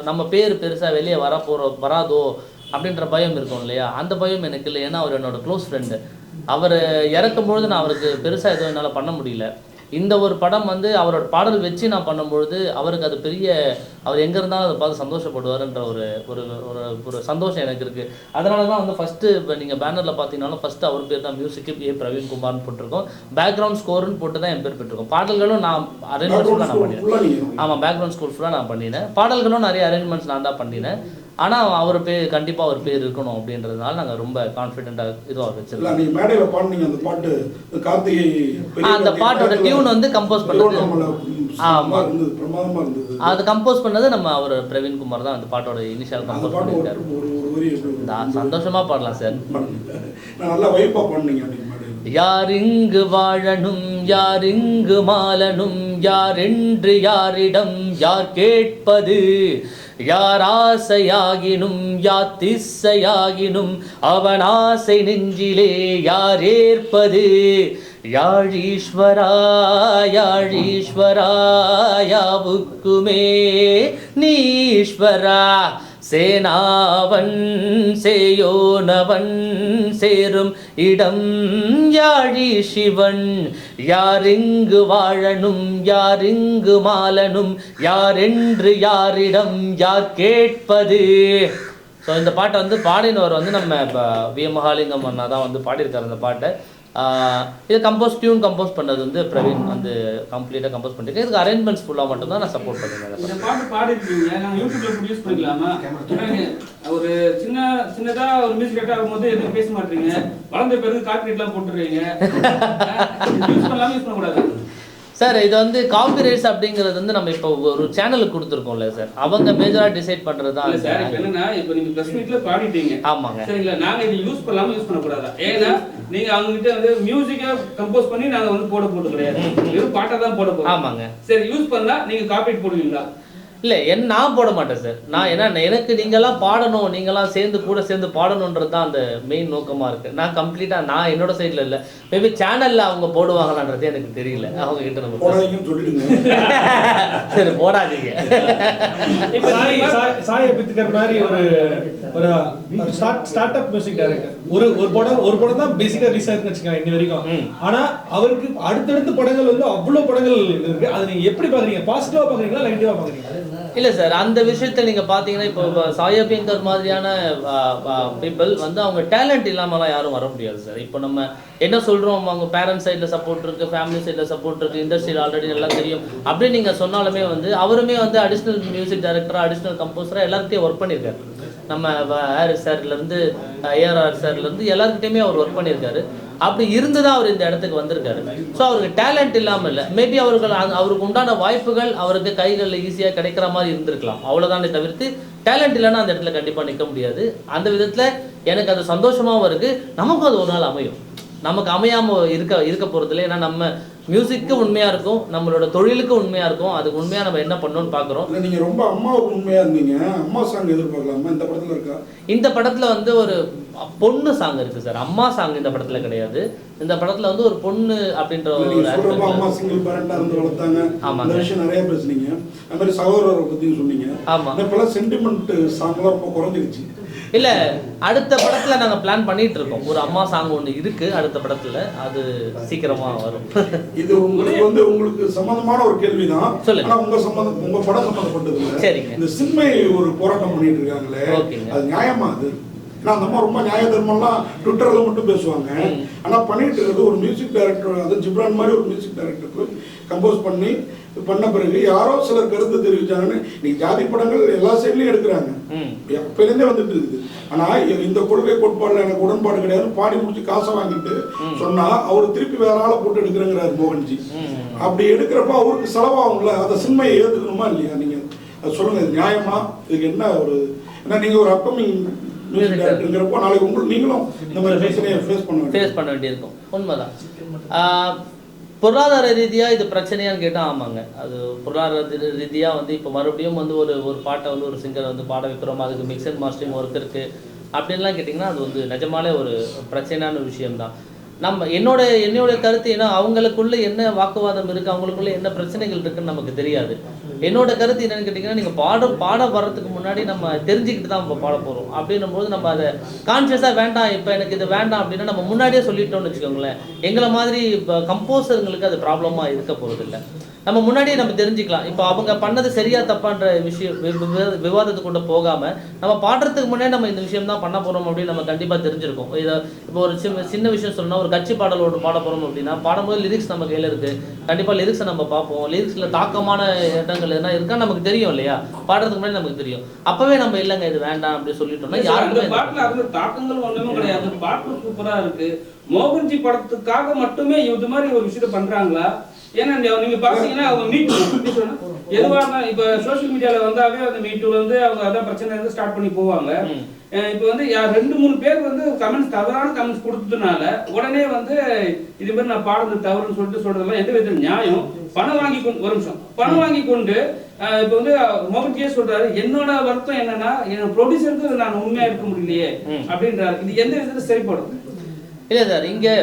நம்ம பேர் பெருசாக வெளியே வராதோ அப்படின்ற பயம் இருக்கும் இல்லையா? அந்த பயம் எனக்கு இல்லை. ஏன்னா அவர் என்னோட க்ளோஸ் ஃப்ரெண்டு. அவர் இறக்கும்பொழுது நான் அவருக்கு பெருசாக எதுவும் என்னால் பண்ண முடியல. இந்த ஒரு படம் வந்து அவரோட பாடல் வச்சு நான் பண்ணும்பொழுது அவருக்கு அது பெரிய, அவர் எங்கே இருந்தாலும் அதை பார்த்து சந்தோஷப்படுவாருன்ற ஒரு ஒரு ஒரு சந்தோஷம் எனக்கு இருக்குது. அதனால தான் வந்து ஃபஸ்ட்டு இப்போ நீங்கள் பேனரில் பார்த்தீங்கன்னாலும் ஃபஸ்ட்டு அவர் பேர் தான் மியூசிக்கு ஏ பிரவீன் குமார்னு போட்டிருக்கோம். பேக்ரவுண்ட் ஸ்கோர்னு போட்டு தான் என் பேர் பெற்றிருக்கோம். பாடல்களும் நான் அரேஞ்ச்மெண்ட்ஸ் ஃபுல்லாக நான் பண்ணினேன். ஆமாம், பேக்ரவுண்ட் ஸ்கோர் ஃபுல்லாக நான் பண்ணினேன். பாடல்களும் நிறைய அரேஞ்ச்மெண்ட்ஸ் நான் தான் பண்ணினேன். ஆனால் அவர் பேர் கண்டிப்பாக அவர் பேர் இருக்கணும் அப்படின்றதுனால நாங்கள் ரொம்ப கான்ஃபிடென்ட்டாக இதுவாக வச்சிருக்கோம். நீங்கள் மேடையில் பாடுனீங்க அந்த பாட்டு கார்த்திகை, அந்த பாட்டோட டியூன் வந்து கம்போஸ் பண்ணது பிரமாதமாக இருந்தது. அது கம்போஸ் பண்ணது நம்ம அவர் பிரவீன் குமார் தான் அந்த பாட்டோட இனிஷியல் கம்போஸ் பண்ணியிருக்காரு. சந்தோஷமாக பாடலாம் சார். நல்லா வைப்பாக பாடுனீங்க. யார் இங்கு வாழணும், யார் இங்கு மாலனும், யார் என்று யாரிடம் யார் கேட்பது, யார் ஆசையாகினும் யார் திசையாகினும் அவன் ஆசை நெஞ்சிலே யார் ஏற்பது, யாழீஸ்வரா யாழீஸ்வரா யாவுக்குமே நீஸ்வரா, சேனாவன் சேயோனவன் சேரும் இடம் யாழி சிவன், யாரிங்கு வாழனும் யாரிங்கு மாலனும், யாரென்று யாரிடம் யார் கேட்பது. ஸோ இந்த பாட்டை வந்து பாடினவர் வந்து நம்ம இப்போ வி மகாலிங்கம் அண்ணா தான் வந்து பாடியிருக்காரு இந்த பாட்டை. இது டியூன் கம்போஸ் பண்ணது வந்து பிரவீன் வந்து கம்ப்ளீட்டாக கம்போஸ் பண்ணிருக்கேன். இதுக்கு அரேஞ்ச்மெண்ட்ஸ் ஃபுல்லாக மட்டும்தான் நான் சப்போர்ட் பண்ணுவேன். இந்த பாட்டு பாடிருக்கீங்க, நாங்கள் யூடியூப்ல ப்ரொடியூஸ் பண்ணிக்கலாமா? ஒரு சின்னதாக ஒரு மியூசிக் டேரக்டர் ஆகும்போது எதுவும் பேச மாட்டீங்க, வளர்ந்த பிறகு கார்பரேட்லாம் போட்டுருவீங்க. யூஸ் பண்ணலாமா யூஸ் பண்ணக்கூடாது சார்? இது வந்து காப்பிரைட்ஸ் அப்படிங்கிறது வந்து நம்ம இப்போ ஒரு சேனலுக்கு கொடுத்துருக்கோம்ல சார், அவங்க மேஜராக டிசைட் பண்ணுறது தான் சார். இப்போ என்னன்னா, இப்போ நீங்கள் ப்ரெஸ் மீட்ல பாடிட்டீங்க, ஆமாங்க சரிங்களா? நாங்கள் இதை யூஸ் பண்ணலாமா யூஸ் பண்ணக்கூடாதா? ஏன்னா நீங்க அவங்க கிட்ட வந்து மியூசிக்கா கம்போஸ் பண்ணி நாங்க வந்து போட கிடையாது, வெறும் பாட்டை தான் போட போறோம். ஆமாங்க. சரி, யூஸ் பண்ணா நீங்க காப்பிரைட் போடுவீங்களா? இல்லை, நான் போட மாட்டேன் சார். நான் என்ன, எனக்கு நீங்களாம் பாடணும், நீங்களாம் கூட சேர்ந்து பாடணுன்றது தான் அந்த மெயின் நோக்கமாக இருக்குது. நான் கம்ப்ளீட்டாக நான் என்னோட சைடில் இல்லை. மேபி சேனலில் அவங்க போடுவாங்களான்றது எனக்கு தெரியல. அவங்க கிட்ட நம்ம சரி போடாதீங்க. இப்போ சாயை பித்துக்கிற மாதிரி ஒரு ஸ்டார்ட் அப் மியூசிக் டைரக்டர் ஒரு படம் தான் பேசிக்காக ரிலீஸ் ஆயிருக்குன்னு வச்சுக்கோங்க இன்னி வரைக்கும். ஆனால் அவருக்கு அடுத்தடுத்த படங்கள் வந்து அவ்வளோ படங்கள் இருக்கு. அதை நீங்கள் எப்படி பார்க்குறீங்க? பாசிட்டிவாக பார்க்குறீங்களா நெகட்டிவாக பார்க்குறீங்களா? இல்லை சார், அந்த விஷயத்தில் நீங்கள் பார்த்தீங்கன்னா இப்போ சாயபிங்கர் மாதிரியான பீப்புள் வந்து அவங்க டேலண்ட் இல்லாமலாம் யாரும் வர முடியாது சார். இப்போ நம்ம என்ன சொல்கிறோம், அவங்க பேரண்ட்ஸ் சைடில் சப்போர்ட் இருக்குது, ஃபேமிலி சைடில் சப்போர்ட் இருக்குது, இண்டஸ்ட்ரியில் ஆல்ரெடி எல்லாம் தெரியும் அப்படின்னு நீங்கள் சொன்னாலுமே வந்து அவருமே வந்து அடிஷ்னல் மியூசிக் டைரக்டராக அடிஷ்னல் கம்போசராக எல்லார்கிட்டையும் ஒர்க் பண்ணியிருக்காரு. நம்ம ஹாரிஸ் சார்லேருந்து ஏஆர்ஆர் சார்லேருந்து எல்லாருக்கிட்டையுமே அவர் ஒர்க் பண்ணியிருக்காரு. அப்படி இருந்து தான் அவர் இந்த இடத்துக்கு வந்திருக்காரு. ஸோ அவருக்கு டேலண்ட் இல்லாமல் இல்லை, மேபி அவருக்கு உண்டான வாய்ப்புகள் அவருக்கு கைகளில் ஈஸியாக கிடைக்கிற மாதிரி இருந்திருக்கலாம், அவ்வளோதானே தவிர்த்து டேலண்ட் இல்லைன்னா அந்த இடத்துல கண்டிப்பாக நிற்க முடியாது. அந்த விதத்தில் எனக்கு அது சந்தோஷமாகவும் இருக்குது. நமக்கும் அது ஒரு நாள் அமையும். நமக்கு அமையாமல் இருக்க போகிறதில்ல. ஏன்னா நம்ம மியூசிக்கு உண்மையாக இருக்கும், நம்மளோட தொழிலுக்கு உண்மையாக இருக்கும். அதுக்கு உண்மையாக நம்ம என்ன பண்ணணும்னு பார்க்குறோம். நீங்கள் ரொம்ப அம்மாவுக்கு உண்மையாக இருந்தீங்க. அம்மா சாங் எதிர்பார்க்கலாமா இந்த படத்தில் இருக்கா? இந்த படத்தில் வந்து ஒரு பொண்ணு சாங் இருக்குது சார். அம்மா சாங் இந்த படத்தில் கிடையாது. இந்த படத்தில் வந்து ஒரு பொண்ணு அப்படின்ற ஒரு அம்மா சிங்கிள் பேரண்டாக இருந்து வளர்த்தாங்க. அந்த விஷயம் நிறைய பேசுனீங்க. அந்த மாதிரி சகோதரரை பற்றியும் சொன்னீங்க. ஆமாம், இப்போலாம் சென்டிமெண்ட் சாங்லாம் ரொம்ப குறைஞ்சிருச்சு. இல்லை, அடுத்த படத்தில் நாங்கள் பிளான் பண்ணிட்டு இருக்கோம். ஒரு அம்மா சாங் ஒன்று இருக்குது அடுத்த படத்தில், அது சீக்கிரமாக வரும். இது உங்களுக்கு சம்பந்தமான ஒரு கேள்விதான். சொல்லுங்க. உங்க படம் சம்பந்தப்பட்டது. சரிங்க. இந்த சின்மை ஒரு போராட்டம் பண்ணிட்டு இருக்காங்களே, அது நியாயமா? அது ஏன்னா அந்த அம்மா ரொம்ப நியாய தர்மம்லாம் ட்விட்டரில் மட்டும் பேசுவாங்க. ஆனால் பண்ணிட்டு இருக்கிறது ஒரு மியூசிக் டைரக்டர், அது ஜிப்ரான் மாதிரி ஒரு மியூசிக் டைரக்டருக்கு கம்போஸ் பண்ண பிறகு யாரோ சிலர் கருத்து தெரிவிச்சாங்கன்னு இன்னைக்கு ஜாதி படங்கள் எல்லா சைட்லையும் எடுக்கிறாங்க, அப்போலேருந்தே வந்துட்டு இருக்குது. ஆனால் இந்த கொள்கை கோட்பாடில் எனக்கு உடன்பாடு கிடையாது, பாடி முடிச்சு காசை வாங்கிட்டு சொன்னால் அவர் திருப்பி வேற ஆளை போட்டு எடுக்கிறேங்கிறாரு மோகன்ஜி. அப்படி எடுக்கிறப்ப அவருக்கு செலவாகும்ல, அந்த சினிமையை ஏற்றுக்கணுமா இல்லையா? நீங்கள் அது சொல்லுங்கள், இது நியாயமா? இதுக்கு என்ன ஒரு, ஏன்னா நீங்கள் ஒரு அப்கமிங் மியூசிக் டைரக்டருங்கிறப்போ நாளைக்கு உங்களுக்கு நீங்களும் இந்த மாதிரி பிரச்சனையை ஃபேஸ் பண்ண வேண்டியிருக்கும். உண்மைதான். பொருளாதார ரீதியாக இது பிரச்சனையான்னு கேட்டால் ஆமாங்க, அது பொருளாதார ரீதியாக வந்து இப்போ மறுபடியும் வந்து ஒரு பாட்டை வந்து ஒரு சிங்கர் வந்து பாட வைக்கிறோம், அதுக்கு மிக்ஸ் அண்ட் மாஸ்டரிங் ஒர்க் இருக்குது அப்படின்லாம் கேட்டிங்கன்னா அது வந்து நிஜமாலே ஒரு பிரச்சனையான விஷயம்தான். என்னோட கருத்து, ஏன்னா அவங்களுக்குள்ள என்ன வாக்குவாதம் இருக்குது, அவங்களுக்குள்ள என்ன பிரச்சனைகள் இருக்குன்னு நமக்கு தெரியாது. என்னோட கருத்து என்னன்னு கேட்டிங்கன்னா, நீங்கள் பாட வர்றதுக்கு முன்னாடி நம்ம தெரிஞ்சுக்கிட்டு தான் நம்ம பாட போகிறோம். அப்படின்னும் போது நம்ம அதை கான்ஷியஸாக வேண்டாம், இப்போ எனக்கு இது வேண்டாம் அப்படின்னா நம்ம முன்னாடியே சொல்லிட்டோம்னு வச்சுக்கோங்களேன், எங்களை மாதிரி இப்போ கம்போசருங்களுக்கு அது ப்ராப்ளமாக இருக்க போகிறதில்ல. நம்ம முன்னாடியே நம்ம தெரிஞ்சுக்கலாம். இப்போ அவங்க பண்ணது சரியா தப்பான்ற விஷயம் விவாதத்துக்கு போகாமல் நம்ம பாடுறதுக்கு முன்னாடி நம்ம இந்த விஷயம் தான் பண்ண போகிறோம் அப்படின்னு நம்ம கண்டிப்பாக தெரிஞ்சிருக்கோம். இதை இப்போ ஒரு சின்ன விஷயம் சொல்லணும்னா, ஒரு கட்சி பாடலோடு பாட போகிறோம் அப்படின்னா பாடும்போது லிரிக்ஸ் நம்ம கையில் இருக்குது, கண்டிப்பாக லிரிக்ஸை நம்ம பார்ப்போம். லிரிக்ஸில் தாக்கமான இடங்கள் என்ன இருக்கா நமக்கு தெரியும் இல்லையா, பாடுறதுக்கு முன்னாடி நமக்கு தெரியும். அப்போவே நம்ம இல்லைங்க இது வேண்டாம் அப்படின்னு சொல்லிட்டோம்னா யாருக்குமே பாட்டில் தாக்கங்கள் ஒன்றுமே கிடையாது. பாட்டு சூப்பராக இருக்கு. மோகன்ஜி படத்துக்காக மட்டுமே இது மாதிரி ஒரு விஷயத்த பண்றாங்களா? ஏன்னா நீங்க பாத்தீங்கன்னா அவங்க மீட்டு எதுவா இருந்தாலும் இப்ப சோசியல் மீடியால வந்தாவே அந்த மீட்டூல வந்து அவங்க அதான் பிரச்சனை வந்து ஸ்டார்ட் பண்ணி போவாங்க. இப்ப வந்து 2-3 பேர் வந்து கமெண்ட்ஸ், தவறான கமெண்ட்ஸ் கொடுத்ததுனால உடனே வந்து இது மாதிரி நான் பாடுறது தவறுன்னு சொல்றதெல்லாம் எந்த விதத்துல நியாயம்? பணம் வாங்கி கொண்டு ஒரு நிமிஷம் பணம் வாங்கி கொண்டு இப்ப வந்து மோகன்ஜியே சொல்றாரு, என்னோட வருத்தம் என்னன்னா என்னோட ப்ரொடியூசருக்கு நான் உண்மையா இருக்க முடியலையே அப்படின்றாரு. இது எந்த விதத்துல சரிப்படும்? இல்லை சார், இங்கே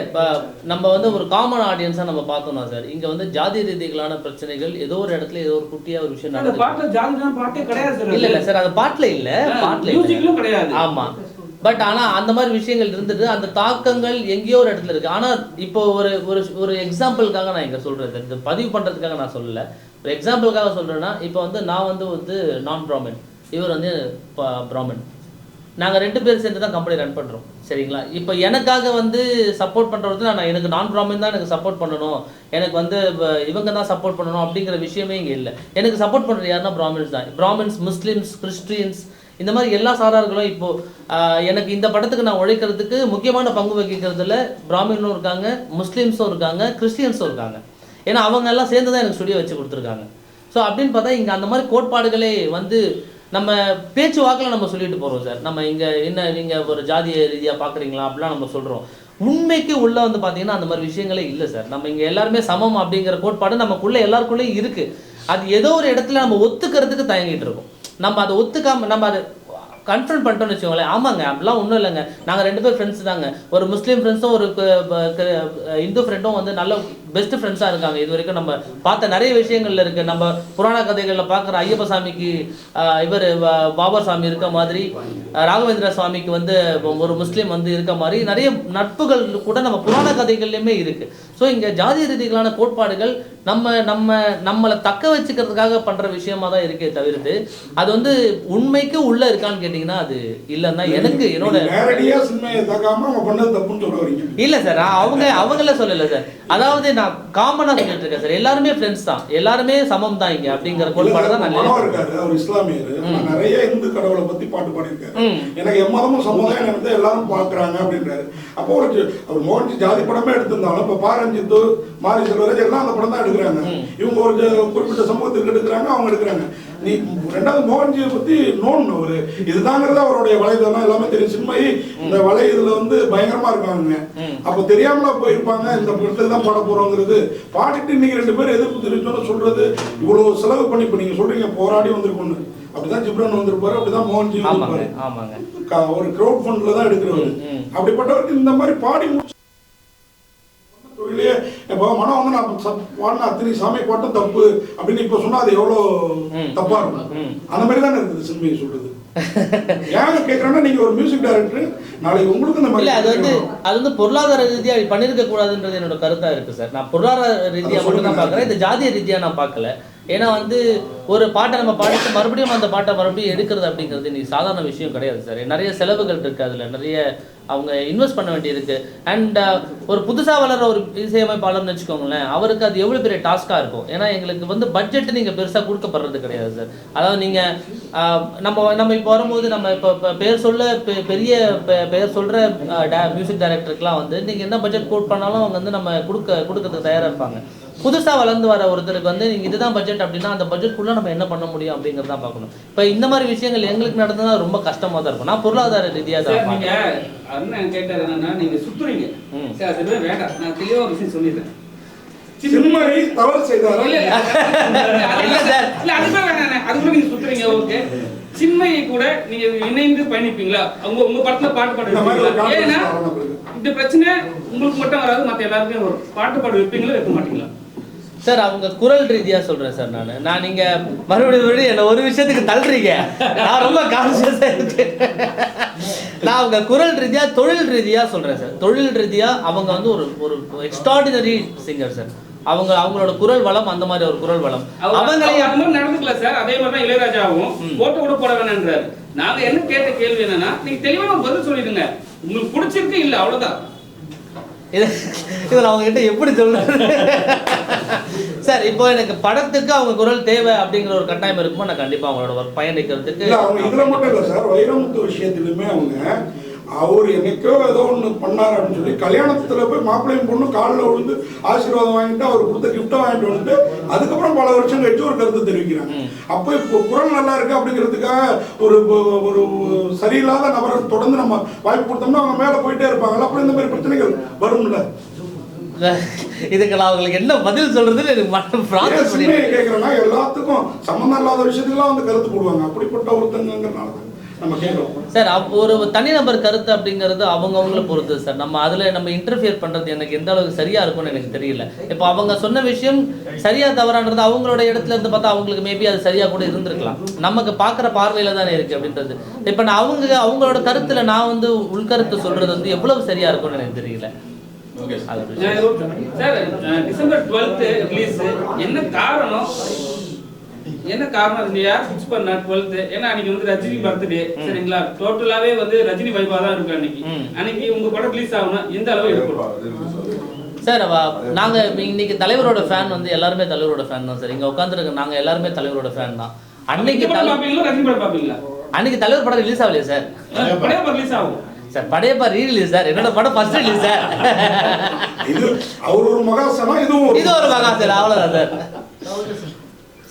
நம்ம வந்து ஒரு காமன் ஆடியன்ஸாக நம்ம பார்த்தோம்னா சார், இங்கே வந்து ஜாதி ரீதிகளான பிரச்சனைகள் ஏதோ ஒரு இடத்துல ஏதோ ஒரு குட்டியாக ஒரு விஷயம் நடக்குது. இல்லை சார், அது பாட்டில் இல்லை, பாட்டில் கிடையாது. ஆமாம், பட் ஆனால் அந்த மாதிரி விஷயங்கள் இருந்துட்டு அந்த தாக்கங்கள் எங்கேயோ ஒரு இடத்துல இருக்குது. ஆனால் இப்போ ஒரு எக்ஸாம்பிளுக்காக நான் இங்கே சொல்கிறேன் சார், இந்த பதிவு பண்ணுறதுக்காக நான் சொல்லலை, ஒரு எக்ஸாம்பிளுக்காக சொல்கிறேன்னா, இப்போ வந்து நான் வந்து நான் பிராமின், இவர் வந்து பிராமின், நாங்கள் 2 பேர் சேர்ந்து தான் கம்பெனி ரன் பண்ணுறோம், சரிங்களா? இப்போ எனக்காக வந்து சப்போர்ட் பண்ணுறது எனக்கு நான் பிராமின் தான் எனக்கு சப்போர்ட் பண்ணணும், எனக்கு வந்து இவங்க தான் சப்போர்ட் பண்ணணும் அப்படிங்கிற விஷயமே இங்கே இல்லை. எனக்கு சப்போர்ட் பண்ணுறது யாருன்னா பிராமின்ஸ் தான். பிராமின்ஸ், முஸ்லீம்ஸ், கிறிஸ்டியன்ஸ், இந்த மாதிரி எல்லா சாரார்களும் இப்போது எனக்கு இந்த படத்துக்கு நான் உழைக்கிறதுக்கு முக்கியமான பங்கு வகிக்கிறதுல பிராமினும் இருக்காங்க, முஸ்லீம்ஸும் இருக்காங்க, கிறிஸ்டியன்ஸும் இருக்காங்க. ஏன்னா அவங்க எல்லாம் சேர்ந்து தான் எனக்கு ஸ்டுடியோ வச்சு கொடுத்துருக்காங்க. ஸோ அப்படின்னு பார்த்தா இங்கே அந்த மாதிரி கோட்பாடுகளே வந்து நம்ம பேச்சு வாக்கில் நம்ம சொல்லிட்டு போகிறோம் சார். நம்ம இங்கே என்ன நீங்கள் ஒரு ஜாதிய ரீதியாக பார்க்குறீங்களா அப்படிலாம் நம்ம சொல்கிறோம். உண்மைக்கு உள்ளே வந்து பார்த்தீங்கன்னா அந்த மாதிரி விஷயங்களே இல்லை சார். நம்ம இங்கே எல்லாருமே சமம் அப்படிங்கிற கோட்பாடு நமக்குள்ளே எல்லாருக்குள்ளேயும் இருக்குது. அது ஏதோ ஒரு இடத்துல நம்ம ஒத்துக்கிறதுக்கு தயங்கிட்டு இருக்கோம். நம்ம அதை ஒத்துக்காமல் நம்ம அதை கன்ஃபர்ம் பண்ணிட்டோம்னு வச்சுக்கோங்களேன், ஆமாங்க அப்படிலாம் ஒன்றும் இல்லைங்க, நாங்கள் 2 பேர் ஃப்ரெண்ட்ஸ் தாங்க, ஒரு முஸ்லீம் ஃப்ரெண்ட்ஸும் ஒரு இந்து ஃப்ரெண்டும் வந்து நல்ல பெஸ்ட் ஃப்ரெண்ட்ஸாக இருக்காங்க. இது வரைக்கும் நம்ம பார்த்த நிறைய விஷயங்கள்ல இருக்குது. நம்ம புராண கதைகளில் பார்க்குற ஐயப்ப சாமிக்கு இவர் பாபர் சாமி இருக்க மாதிரி, ராகவேந்திர சுவாமிக்கு வந்து ஒரு முஸ்லீம் வந்து இருக்க மாதிரி நிறைய நட்புகள் கூட நம்ம புராண கதைகள்லையுமே இருக்குது. ஸோ இங்கே ஜாதி ரீதிகளான கோட்பாடுகள் நம்மளை தக்க வச்சுக்கிறதுக்காக பண்ணுற விஷயமா தான் இருக்கே தவிர்த்து அது வந்து உண்மைக்கு உள்ளே இருக்கான்னு கேட்டிங்கன்னா அது இல்லைன்னா எனக்கு என்னோட இல்லை சார், அவங்கள சொல்லலை சார். அதாவது நான் காமனாக சொல்லிட்டு இருக்கேன் சார், எல்லாருமே ஃப்ரெண்ட்ஸ் தான், எல்லாருமே சமம் தான் இங்கே அப்படிங்கிற கோட்பாடு தான் நல்லா இருக்காரு. அவர் இஸ்லாமியர், நிறைய இந்து கடவுளை பற்றி பாட்டு பாடியிருக்காரு. எனக்கு எம்மதமும் சமுதாயம் வந்து எல்லாரும் பார்க்குறாங்க அப்படின்றாரு. அப்போ அவர் மோகன்ஜி ஜாதி படமே எடுத்திருந்தாலும் இப்போ பாரஞ்சித்து, மாரி செல்வராஜ் எல்லாம் அந்த படம் தான் எடுக்கிறாங்க. இவங்க ஒரு குறிப்பிட்ட சமூகத்துக்கு எடுக்கிறாங்க, அவங்க எடுக்கிறாங்க. நீ ரெண்டாவது மோகன்ஜியை பற்றி நோன்னு ஒரு இதுதாங்கிறது அவருடைய வலைதளம் எல்லாமே தெரியும். சின்மயி இந்த வலை இதில் வந்து பயங்கரமா இருக்காங்க. அப்போ தெரியாமலா போயிருப்பாங்க இந்த படத்துக்கு தான் பாட போறோங்கிறது. பாடிட்டு இன்னைக்கு 2 பேர் எதிர்ப்பு தெரிவிச்சோன்னு சொல்றது இவ்வளவு செலவு பண்ணி இப்போ நீங்க சொல்றீங்க போராடி வந்திருக்கோன்னு. அப்படிதான் ஜிப்ரான் வந்திருப்பாரு, அப்படிதான் மோகன்ஜி வந்திருப்பாரு. ஒரு கிரௌட் ஃபண்ட்ல தான் எடுக்கிறவர். அப்படிப்பட்டவருக்கு இந்த மாதிரி பாடி தொழிலே இப்போ மனம் வந்து நான் பாடின அத்தனை சாமி பாட்டும் தப்பு அப்படின்னு இப்போ சொன்னா அது எவ்வளோ தப்பா இருக்கும். அந்த மாதிரி தானே இருக்குது சின்மையை சொல்றது. ஏங்க கேட்கறேன்னா நீங்க ஒரு மியூசிக் டைரக்டர், நாளைக்கு உங்களுக்கு இந்த மாதிரி அது வந்து பொருளாதார ரீதியா பண்ணிருக்க கூடாதுன்றது என்னோட கருத்தா இருக்கு சார். நான் பொருளாதார ரீதியா மட்டும் தான் பாக்குறேன், இந்த ஜாதிய ரீதியா நான் பார்க்கல. ஏன்னா வந்து ஒரு பாட்டை நம்ம பாடிட்டு மறுபடியும் அந்த பாட்டை மறுபடியும் எடுக்கிறது அப்படிங்கிறது நீ சாதாரண விஷயம் கிடையாது சார். நிறைய செலவுகள் இருக்குது, அதில் நிறைய அவங்க இன்வெஸ்ட் பண்ண வேண்டியிருக்கு. அண்ட் ஒரு புதுசாக வளர்கிற ஒரு இசையமைப்பாளர்னு வச்சுக்கோங்களேன், அவருக்கு அது எவ்வளோ பெரிய டாஸ்க்காக இருக்கும். ஏன்னா எங்களுக்கு வந்து பட்ஜெட்டு நீங்கள் பெருசாக கொடுக்கப்படுறது கிடையாது சார். அதாவது நீங்கள் நம்ம இப்போ வரும்போது நம்ம இப்போ பேர் சொல்ல பெரிய பேர் சொல்கிற மியூசிக் டைரக்டருக்குலாம் வந்து நீங்கள் என்ன பட்ஜெட் கோட் பண்ணாலும் அவங்க வந்து நம்ம கொடுக்கறதுக்கு தயாராக இருப்பாங்க. புதுசாக வளர்ந்து வர ஒருத்தருக்கு வந்து நீங்கள் இதுதான் பட்ஜெட் அப்படின்னா அந்த பட்ஜெட்குள்ளே நம்ம என்ன பண்ண முடியும் அப்படிங்கிறது தான் பார்க்கணும். இப்போ இந்த மாதிரி விஷயங்கள் எங்களுக்கு நடந்ததுனா ரொம்ப கஷ்டமாக தான் இருக்கும். நான் பொருளாதார ரீதியாக தான் நீங்கள் அண்ணன் கேட்டார் என்னன்னா நீங்கள் சுற்றுறீங்க சார், அதுவே வேண்டாம். நான் தெளிவாக ஒரு விஷயம் சொல்லிடுறேன். சின்மயி தவறு செய்தாரா? சின்மயை கூட நீங்க இணைந்து பயணிப்பீங்களா? உங்க படத்துல பாட்டு பாடுவீங்களா? ஏன்னா இந்த பிரச்சனை உங்களுக்கு மட்டும் வராது, மத்த எல்லாருக்கும் வரும். பாட்டு பாட வைப்பீங்களா, வைக்க மாட்டீங்களா? சார் அவங்க குரல் ரீதியா சொல்றேன் சார். நான் நீங்க மறுபடியும் என்ன ஒரு விஷயத்துக்கு தள்ளுறீங்க. நான் ரொம்ப கான்சியஸா இருக்கேன். நான் அவங்க குரல் ரீதியா தொழில் ரீதியா சொல்றேன் சார். தொழில் ரீதியா அவங்க வந்து ஒரு எக்ஸ்ட்ராடினரி சிங்கர் சார். அவங்களோட குரல் வளம் அந்த மாதிரி ஒரு குரல் வளம். அவங்களே அந்த மாதிரி நடந்துக்கல சார். அதே மாதிரி தான் இளையராஜாவும் போட்டோ கூட போட வேணான்றாரு. நாங்க என்ன கேட்ட கேள்வி என்னன்னா, நீங்க தெளிவான பதில் சொல்லிடுங்க. உங்களுக்கு பிடிச்சிருக்கு இல்ல, அவ்வளவுதான். இதில் அவங்க கிட்ட எப்படி சொல்றது சார்? இப்போ எனக்கு படத்துக்கு அவங்க குரல் தேவை அப்படிங்கிற ஒரு கட்டாயம் இருக்குமோ, நான் கண்டிப்பா அவங்களோட ஒரு பயணிக்கிறதுக்கு. அவங்க இதுல மட்டும் இல்லை சார், வைரமுத்து விஷயத்திலுமே அவங்க அவர் என்னைக்கோ ஏதோ ஒன்று பண்ணார் அப்படின்னு சொல்லி கல்யாணத்துல போய் மாப்பிள்ளையும் பொண்ணு காலில் விழுந்து ஆசீர்வாதம் வாங்கிட்டு அவர் கொடுத்த கிஃப்ட்டை வாங்கிட்டு வந்துட்டு அதுக்கப்புறம் பல வருஷம் கழிச்சு ஒரு கருத்து தெரிவிக்கிறாங்க. அப்போ இப்போ குரல் நல்லா இருக்கு அப்படிங்கிறதுக்காக ஒரு ஒரு சரியில்லாத நபரை தொடர்ந்து நம்ம வாய்ப்பு கொடுத்தோம்னா அவங்க மேலே போயிட்டே இருப்பாங்கல்ல. அப்புறம் இந்த மாதிரி பிரச்சனைகள் வரும்ல. இதுக்கு நான் அவங்களுக்கு என்ன பதில் சொல்றதுன்னு எனக்கு கேட்கறேன்னா எல்லாத்துக்கும் சம்மந்தம் இல்லாத விஷயத்துக்குலாம் வந்து கருத்து போடுவாங்க. அப்படிப்பட்ட ஒருத்தங்கிறனால நம்ம கேட்கிறோம் சார். ஒரு தனிநபர் கருத்து அப்படிங்கிறது அவங்கவுங்களை பொறுத்து சார். நம்ம அதுல நம்ம இன்டர்ஃபியர் பண்றது எனக்கு எந்த அளவுக்கு சரியா இருக்கும்னு எனக்கு தெரியல. இப்போ அவங்க சொன்ன விஷயம் சரியா தவறான்றது அவங்களோட இடத்துல இருந்து பார்த்தா அவங்களுக்கு மேபி அது சரியா கூட இருந்திருக்கலாம். நமக்கு பார்க்குற பார்வையில தானே இருக்கு அப்படின்றது. இப்போ நான் அவங்களோட கருத்துல நான் வந்து உள்கருத்து சொல்றது வந்து எவ்வளவு சரியா இருக்கும்னு எனக்கு தெரியல. Sir December 12th release. என்ன காரணம் அது யார் ஃபிக்ஸ் பண்ணா 12th? ஏன்னா அன்னைக்கு வந்து ரஜினி பர்த்டே, சரிங்களா? டோட்டலாவே வந்து ரஜினி வைபா தான் இருக்கு அன்னைக்கு உங்க படம் ரிலீஸ் ஆகணும். எந்த அளவு எடுக்கணும் சார்? நாங்க இன்னைக்கு தலைவரோட ஃபேன் வந்து எல்லாருமே தலைவரோட ஃபேன் தான் சார். இங்க உட்காந்துருக்க நாங்க எல்லாருமே தலைவரோட ஃபேன் தான். அன்னைக்கு ரஜினி படம் பாப்பீங்களா? அன்னைக்கு தலைவர் படம் ரிலீஸ் ஆகலையே சார். படம் ரிலீஸ் ஆகும் சார். Padayappa re-release sir. என்னோட படம் ஃபர்ஸ்ட் ரிலீஸ் சார். இது அவர் ஒரு மகாசனா, இது ஒரு மகாசனா, அவ்வளவுதான் சார்.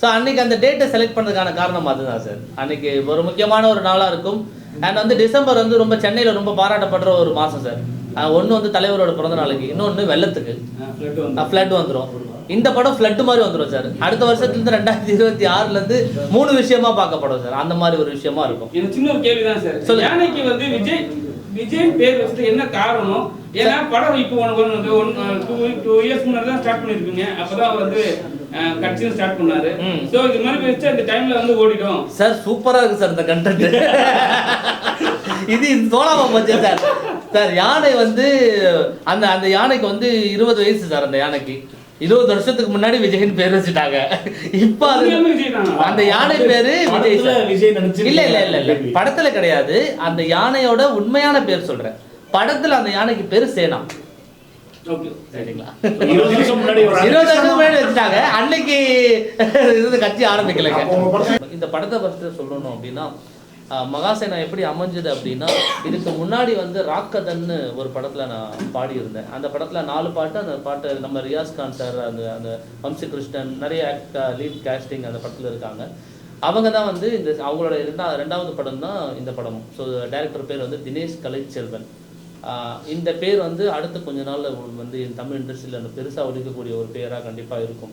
ஸோ அன்னைக்கு அந்த டேட்டை செலக்ட் பண்ணதுக்கான காரணம் அதுதான் சார். அன்னைக்கு ஒரு முக்கியமான ஒரு நாளாக இருக்கும். அண்ட் வந்து டிசம்பர் வந்து ரொம்ப சென்னையில் ரொம்ப பாராட்டப்படுற ஒரு மாதம் சார். ஒன்று வந்து தலைவரோட பிறந்த நாளைக்கு, இன்னொன்று வெள்ளத்துக்கு ஃப்ளட் வந்துடும். இந்த படம் ஃப்ளட் மாதிரி வந்துடும் சார். அடுத்த வருஷத்துலேருந்து 2026 3 விஷயமா பார்க்கப்படும் சார். அந்த மாதிரி ஒரு விஷயமா இருக்கும். இது சின்ன ஒரு கேள்வி தான் சார். யானைக்கு வந்து விஜய் பேர் வச்சது என்ன காரணம்? ஏன்னா படம் இப்போ உனக்கு 2 இயர்ஸ் முன்னாடி தான் ஸ்டார்ட் பண்ணிருக்கீங்க. அப்பதான் வந்து கட்சியும் ஸ்டார்ட் பண்ணாரு. சோ இது மாதிரி வச்சு அந்த டைம்ல வந்து ஓடிடும் சார். சூப்பரா இருக்கு சார் இந்த கண்டென்ட். இது தோலாம போச்சு சார். சார் யானை வந்து அந்த யானைக்கு வந்து 20 வயசு சார். அந்த யானைக்கு 20 வருஷத்துக்கு முன்னாடி விஜய்னு பேர் வச்சுட்டாங்க. இப்ப அந்த யானை பேரு விஜய் நினைச்சு இல்ல படத்துல கிடையாது. அந்த யானையோட உண்மையான பேர் சொல்றேன். படத்துல அந்த யானைக்கு பேரு சேனா. சரிங்களா? 20 வருஷம் முன்னாடி வச்சுட்டாங்க. அன்னைக்கு கட்சி ஆரம்பிக்கலைங்க. இந்த படத்தை பத்தி சொல்லணும் அப்படின்னா, மகாசேனா எப்படி அமைஞ்சது அப்படின்னா, இதுக்கு முன்னாடி வந்து ராக்கதன்னு ஒரு படத்தில் நான் பாடியிருந்தேன். அந்த படத்தில் 4 பாட்டு. அந்த பாட்டு நம்ம ரியாஸ் கான் சார், அந்த வம்சி கிருஷ்ணன், நிறைய லீட் கேஸ்டிங் அந்த படத்தில் இருக்காங்க. அவங்க தான் வந்து அவங்களோட ரெண்டாவது படம் தான் இந்த படம். ஸோ டைரக்டர் பேர் வந்து தினேஷ் கலைச்செல்வன். இந்த பேர் வந்து அடுத்த கொஞ்ச நாளில் வந்து தமிழ் இண்டஸ்ட்ரியில் பெருசாக ஒழிக்கக்கூடிய ஒரு பேராக கண்டிப்பாக இருக்கும்.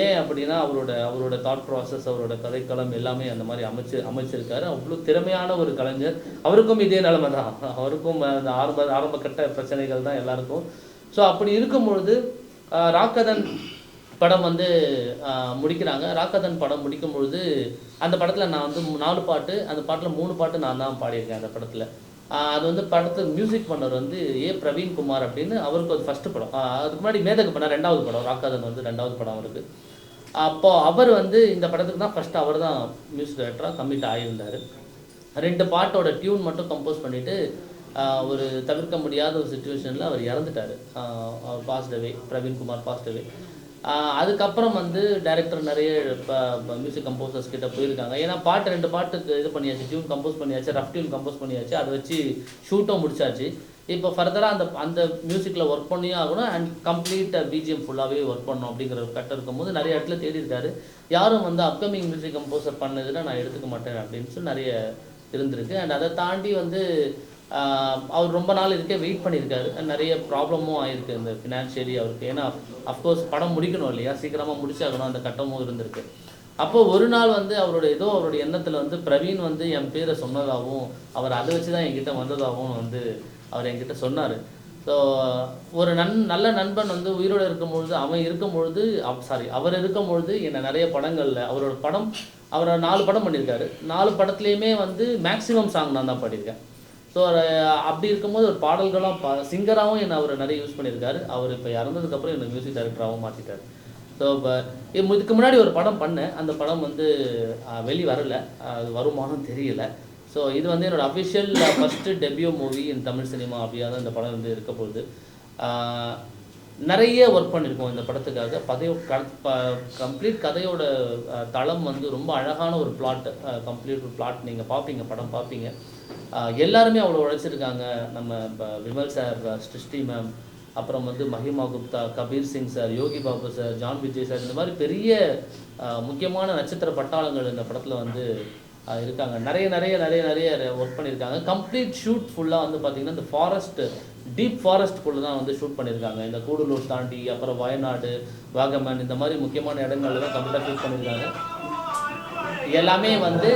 ஏன் அப்படின்னா அவரோட தாட் ப்ராசஸ், அவரோட கதைக்களம் எல்லாமே அந்த மாதிரி அமைச்சிருக்காரு. அவ்வளோ திறமையான ஒரு கலைஞர். அவருக்கும் இதே நிலைமை தான். அவருக்கும் அந்த ஆரம்ப கட்ட பிரச்சனைகள் தான் எல்லாருக்கும். ஸோ அப்படி இருக்கும்பொழுது ராக்கதன் படம் வந்து முடிக்கிறாங்க. ராக்கதன் படம் முடிக்கும் பொழுது அந்த படத்தில் நான் வந்து 4 பாட்டு, அந்த பாட்டில் 3 பாட்டு நான் தான் பாடியிருக்கேன் அந்த படத்தில். அது வந்து படத்துக்கு மியூசிக் பண்ணவர் வந்து பிரவீன் குமார் அப்படின்னு. அவருக்கு அது ஃபஸ்ட்டு படம். அதுக்கு முன்னாடி மேதகு பண்ண 2வது படம். ராக்கதன் வந்து 2வது படம் அவருக்கு. அப்போ அவர் வந்து இந்த படத்துக்கு தான் ஃபஸ்ட்டு அவர் தான் மியூசிக் டைரக்டராக கமிட் ஆகியிருந்தார். 2 பாட்டோட டியூன் மட்டும் கம்போஸ் பண்ணிவிட்டு ஒரு தவிர்க்க முடியாத ஒரு சுச்சுவேஷனில் அவர் இறந்துட்டார். அவர் பாஸ்டவே, பிரவீன்குமார் பாஸ்டவே. அதுக்கப்புறம் வந்து டைரக்டர் நிறைய மியூசிக் கம்போசர்ஸ் கிட்ட போயிருக்காங்க. ஏன்னா 2 பாட்டுக்கு இது பண்ணியாச்சு, டியூன் கம்போஸ் பண்ணியாச்சு, ரஃப் டியூன் கம்போஸ் பண்ணியாச்சு, அதை வச்சு ஷூட்டும் முடிச்சாச்சு. இப்போ ஃபர்தராக அந்த மியூசிக்கில் ஒர்க் பண்ணியும் ஆகணும் அண்ட் கம்ப்ளீட் பிஜிஎம் ஃபுல்லாகவே ஒர்க் பண்ணணும் அப்படிங்கிற ஒரு கட்டம் இருக்கும்போது நிறைய இடத்துல தேடி இருக்காரு. யாரும் வந்து அப்கமிங் மியூசிக் கம்போசர் பண்ணதுன்னா நான் எடுத்துக்க மாட்டேன் அப்படின்னு சொல்லி நிறைய இருந்திருக்கு. அண்ட் அதை தாண்டி வந்து அவர் ரொம்ப நாள் இதுக்கே வெயிட் பண்ணியிருக்காரு. நிறைய ப்ராப்ளமும் ஆயிருக்கு இந்த ஃபினான்ஷியலி அவருக்கு. ஏன்னா அஃப்கோர்ஸ் படம் முடிக்கணும் இல்லையா, சீக்கிரமாக முடிச்சாகணும், அந்த கட்டமும் இருந்திருக்கு. அப்போ ஒரு நாள் வந்து அவருடைய எண்ணத்தில் வந்து பிரவீன் வந்து என் பேரை சொன்னதாகவும் அவர் அதை வச்சு தான் என்கிட்ட வந்ததாகவும் வந்து அவர் என்கிட்ட சொன்னார். ஸோ ஒரு நல்ல நண்பன் வந்து உயிரோடு இருக்கும்பொழுது அவர் இருக்கும்பொழுது என்னை நிறைய படங்களில் அவர் 4 படம் பண்ணியிருக்காரு. 4 படத்துலேயுமே வந்து மேக்ஸிமம் சாங் நான் தான் பாடியிருக்கேன். ஸோ அப்படி இருக்கும்போது ஒரு பாடல்களும் சிங்கராகவும் என்னை அவர் நிறைய யூஸ் பண்ணியிருக்காரு. அவர் இப்போ இறந்ததுக்கப்புறம் என்னை மியூசிக் டைரக்டராகவும் மாற்றிட்டார். ஸோ இப்போ இதுக்கு முன்னாடி ஒரு படம் பண்ணேன், அந்த படம் வந்து வரலை, அது வருமானம் தெரியல. ஸோ இது வந்து என்னோடய official first debut movie in Tamil cinema அப்படியா தான் இந்த படம் வந்து இருக்க போகுது. நிறைய ஒர்க் பண்ணியிருக்கோம் இந்த படத்துக்காக. கம்ப்ளீட் கதையோட தளம் வந்து ரொம்ப அழகான ஒரு பிளாட், கம்ப்ளீட் ஒரு பிளாட். நீங்கள் பார்ப்பீங்க, படம் பார்ப்பீங்க. எல்லாருமே அவ்வளோ உழைச்சிருக்காங்க. நம்ம விமல் சார், ஸ்ருஷ்டி மேம், அப்புறம் வந்து Mahima Gupta, Kabir Singh sir, Yogi Babu sir, John Vijay sir, இந்த மாதிரி பெரிய முக்கியமான நட்சத்திர பட்டாளங்கள் இந்த படத்தில் வந்து இருக்காங்க. நிறைய ஒர்க் பண்ணியிருக்காங்க. கம்ப்ளீட் ஷூட் ஃபுல்லாக வந்து பார்த்திங்கன்னா இந்த ஃபாரஸ்ட், டீப் ஃபாரஸ்ட்குள்ளே தான் வந்து ஷூட் பண்ணியிருக்காங்க. இந்த கூடலூர் தாண்டி அப்புறம் வயநாடு, வாகமன், இந்த மாதிரி முக்கியமான இடங்கள்ல தான் கம்ப்ளீட்டாக ஷூட் பண்ணியிருக்காங்க. எல்லாமே வந்து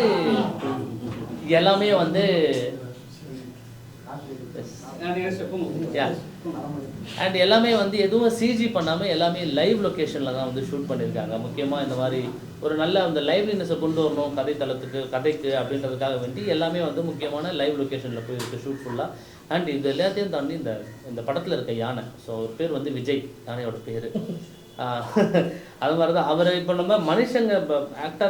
அண்ட் எல்லாமே வந்து எதுவும் சிஜி பண்ணாமல் எல்லாமே லைவ் லொக்கேஷனில் தான் வந்து ஷூட் பண்ணியிருக்காங்க. முக்கியமாக இந்த மாதிரி ஒரு நல்ல அந்த லைவ்லினஸை கொண்டு வரணும் கதைக்கு அப்படின்றதுக்காக வேண்டி எல்லாமே வந்து முக்கியமான லைவ் லொக்கேஷனில் போயிருக்கு ஷூட் ஃபுல்லாக. அண்ட் இது எல்லாத்தையும் தாண்டி இந்த படத்தில் இருக்க யானை, ஸோ ஒரு பேர் வந்து விஜய், யானையோட பேர். அது மாதிரி தான் அவர். இப்போ நம்ம மனுஷங்க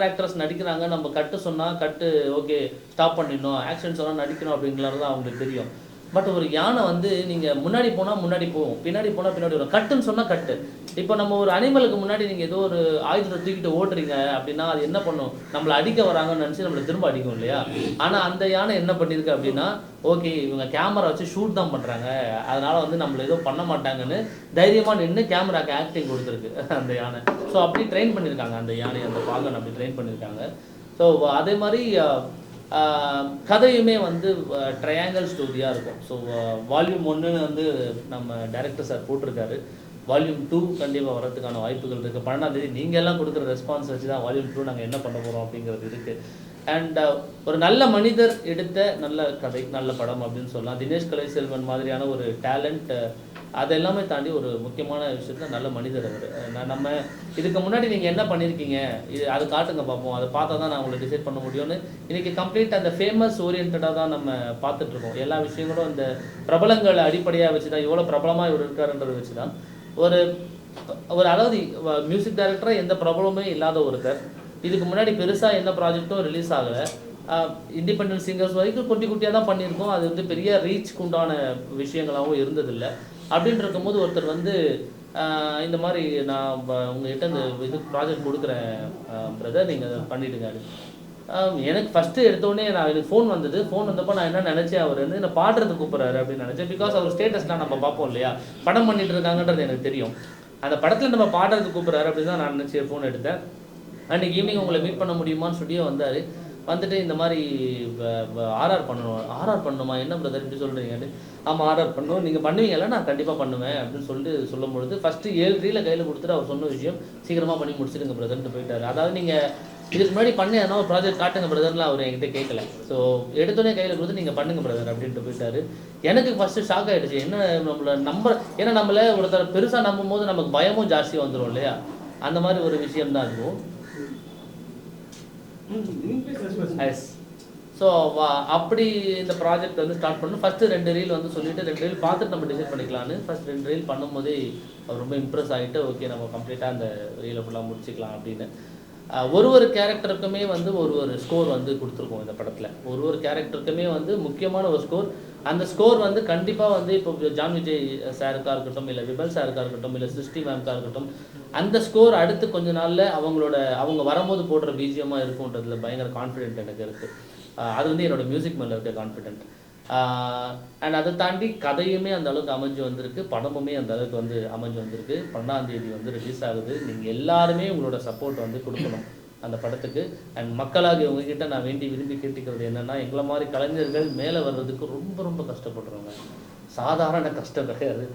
ஆக்டர்ஸ் நடிக்கிறாங்க, நம்ம கட்டு சொன்னால் கட்டு ஓகே ஸ்டாப் பண்ணிடணும், ஆக்ஷன் சொன்னால் நடிக்கணும் அப்படிங்கிறது தான் அவங்களுக்கு தெரியும். பட் ஒரு யானை வந்து நீங்கள் முன்னாடி போனால் முன்னாடி போகும், பின்னாடி போனால் பின்னாடி வரும். கட்டுன்னு சொன்னால் கட்டு. இப்போ நம்ம ஒரு அனிமலுக்கு முன்னாடி நீங்கள் ஏதோ ஒரு ஆயுதத்தை தூக்கிட்டு ஓட்டுறீங்க அப்படின்னா அது என்ன பண்ணும், நம்மளை அடிக்க வராங்கன்னு நினச்சி நம்மளை திரும்ப அடிக்கும் இல்லையா. ஆனால் அந்த யானை என்ன பண்ணியிருக்கு அப்படின்னா, ஓகே இவங்க கேமரா வச்சு ஷூட் தான் பண்ணுறாங்க, அதனால் வந்து நம்மளை எதுவும் பண்ண மாட்டாங்கன்னு தைரியமாக நின்று கேமராக்கு ஆக்டிங் கொடுத்துருக்கு அந்த யானை. ஸோ அப்படி ட்ரெயின் பண்ணியிருக்காங்க அந்த யானை, அந்த பாகன் அப்படி ட்ரெயின் பண்ணியிருக்காங்க. ஸோ அதே மாதிரி கதையுமே வந்து ட்ரையாங்கிள் ஸ்டோரியாக இருக்கும். ஸோ வால்யூம் 1 வந்து நம்ம டைரக்டர் சார் போட்டிருக்காரு. வால்யூம் 2 கண்டிப்பாக வரதுக்கான வாய்ப்புகள் இருக்குது. 12ஆம் தேதி நீங்கள் எல்லாம் கொடுக்குற ரெஸ்பான்ஸ் வச்சு தான் வால்யூம் 2 நாங்கள் என்ன பண்ண போகிறோம் அப்படிங்கிறது இருக்குது. அண்ட் ஒரு நல்ல மனிதர் எடுத்த நல்ல கதை, நல்ல படம் அப்படின்னு சொல்லலாம். தினேஷ் கலைசெல்வன் மாதிரியான ஒரு டேலண்ட், அதெல்லாமே தாண்டி ஒரு முக்கியமான விஷயத்தில் நல்ல மனிதர் அவர். நம்ம இதுக்கு முன்னாடி நீங்கள் என்ன பண்ணியிருக்கீங்க அது காட்டுங்க பார்ப்போம், அதை பார்த்தா தான் நான் உங்களை டிசைட் பண்ண முடியும்னு. இன்றைக்கி கம்ப்ளீட் அந்த ஃபேமஸ் ஓரியன்டாக தான் நம்ம பார்த்துட்ருக்கோம். எல்லா விஷயங்களும் இந்த பிரபலங்களை அடிப்படையாக வச்சு தான், எவ்வளோ பிரபலமாக இவர் இருக்காருன்றதை வச்சு தான். அதாவது மியூசிக் டைரக்டராக எந்த ப்ராப்ளமே இல்லாத ஒருத்தர், இதுக்கு முன்னாடி பெருசாக எந்த ப்ராஜெக்டும் ரிலீஸ் ஆகலை, இண்டிபெண்டன்ட் சிங்கர்ஸ் வரைக்கும் குட்டியாக தான் பண்ணியிருக்கோம். அது வந்து பெரிய ரீச்க்கு உண்டான விஷயங்களாகவும் இருந்ததில்லை. அப்படின்னு இருக்கும்போது ஒருத்தர் வந்து இந்த மாதிரி நான் உங்கள்கிட்ட இந்த இது ப்ராஜெக்ட் கொடுக்குறேன் பிரதர், நீங்கள் பண்ணிவிடுங்க. எனக்கு ஃபஸ்ட்டு எடுத்தோடனே எனக்கு ஃபோன் வந்தப்போ நான் என்ன நினச்சேன், அவர் வந்து என்னை பாடுறதுக்கு கூப்பிட்றாரு அப்படின்னு நினச்சேன். பிகாஸ் அவர் ஸ்டேட்டஸ்லாம் நம்ம பார்ப்போம் இல்லையா, படம் பண்ணிட்டு இருக்காங்கன்றது எனக்கு தெரியும். அந்த படத்தில் நம்ம பாடுறதுக்கு கூப்பிட்றாரு அப்படின்னு தான் நான் நினச்சி ஃபோன் எடுத்தேன். அன்றைக்கி ஈவினிங் உங்களை மீட் பண்ண முடியுமான்னு ஸ்டுடியோ வந்தார். வந்துட்டு இந்த மாதிரி ஆர்ஆர் பண்ணணுமா, என்ன பிரதர் இப்படி சொல்கிறீங்கன்னு. ஆமாம் ஆர்ஆர் பண்ணணும், நீங்கள் பண்ணுவீங்கல்ல, நான் கண்டிப்பாக பண்ணுவேன் அப்படின்னு சொல்லும் பொழுது ஃபஸ்ட்டு 7 ரீலை கையில் கொடுத்துட்டு அவர் சொன்ன விஷயம், சீக்கிரமாக பண்ணி முடிச்சிடுங்க பிரதர்ன்ட்டு போயிட்டார். அதாவது நீங்கள் இதுக்கு முன்னாடி பண்ணி ஏன்னா ஒரு ப்ராஜெக்ட் காட்டுங்க பிரதர்லாம் அவர் என்கிட்ட கேட்கல. ஸோ எடுத்தோடனே கையில் கொடுத்து நீங்கள் பண்ணுங்க பிரதர் அப்படின்ட்டு போயிட்டார். எனக்கு ஃபஸ்ட்டு ஷாக் ஆகிடுச்சு, என்ன நம்மளை ஏன்னா நம்மளை ஒருத்தர் பெருசாக நம்பும் போது நமக்கு பயமும் ஜாஸ்தியாக வந்துடும் இல்லையா, அந்த மாதிரி ஒரு விஷயம்தான் இருக்கும். ஸோ ஸோ அப்படி இந்த ப்ராஜெக்ட் வந்து ஸ்டார்ட் பண்ணணும். ஃபஸ்ட்டு 2 ரீல் வந்து சொல்லிவிட்டு 2 ரீல் பார்த்துட்டு நம்ம டிசைட் பண்ணிக்கலான்னு ஃபஸ்ட் 2 ரீல் பண்ணும்போதே அவர் ரொம்ப இம்ப்ரெஸ் ஆகிட்டு ஓகே நம்ம கம்ப்ளீட்டாக அந்த ரீலை ஃபுல்லாக முடிச்சிக்கலாம் அப்படின்னு. ஒரு கேரக்டருக்குமே வந்து ஒரு ஸ்கோர் வந்து கொடுத்துருக்கோம் இந்த படத்தில். ஒரு கேரக்டருக்குமே வந்து முக்கியமான ஒரு ஸ்கோர். அந்த ஸ்கோர் வந்து கண்டிப்பாக வந்து இப்போ ஜான் விஜய் சாருக்காக இருக்கட்டும், இல்லை விமல் சாருக்காக இருக்கட்டும், இல்லை சிருஷ்டி மேம்காக இருக்கட்டும், அந்த ஸ்கோர் அடுத்து கொஞ்ச நாளில் அவங்க வரும்போது போடுற பிஜிஎம்மாக இருக்கும்ன்றதுல பயங்கர கான்ஃபிடென்ட் எனக்கு இருக்குது. அது வந்து என்னோடய மியூசிக் மேலே இருக்க கான்ஃபிடென்ட். அண்ட் அதை தாண்டி கதையுமே அந்த அளவுக்கு அமைஞ்சு வந்திருக்கு, படமுமே அந்த அளவுக்கு வந்து அமைஞ்சு வந்திருக்கு. 12ஆம் தேதி வந்து ரிலீஸ் ஆகுது. நீங்கள் எல்லாருமே உங்களோட சப்போர்ட் வந்து கொடுக்கணும் அந்த படத்துக்கு. அண்ட் மக்களாக உங்ககிட்ட நான் வேண்டி விரும்பி கேட்டுக்கிறது என்னென்னா, எங்களை மாதிரி கலைஞர்கள் மேலே வர்றதுக்கு ரொம்ப ரொம்ப கஷ்டப்படுறோங்க. சாதாரண கஷ்டம் கிடையாது.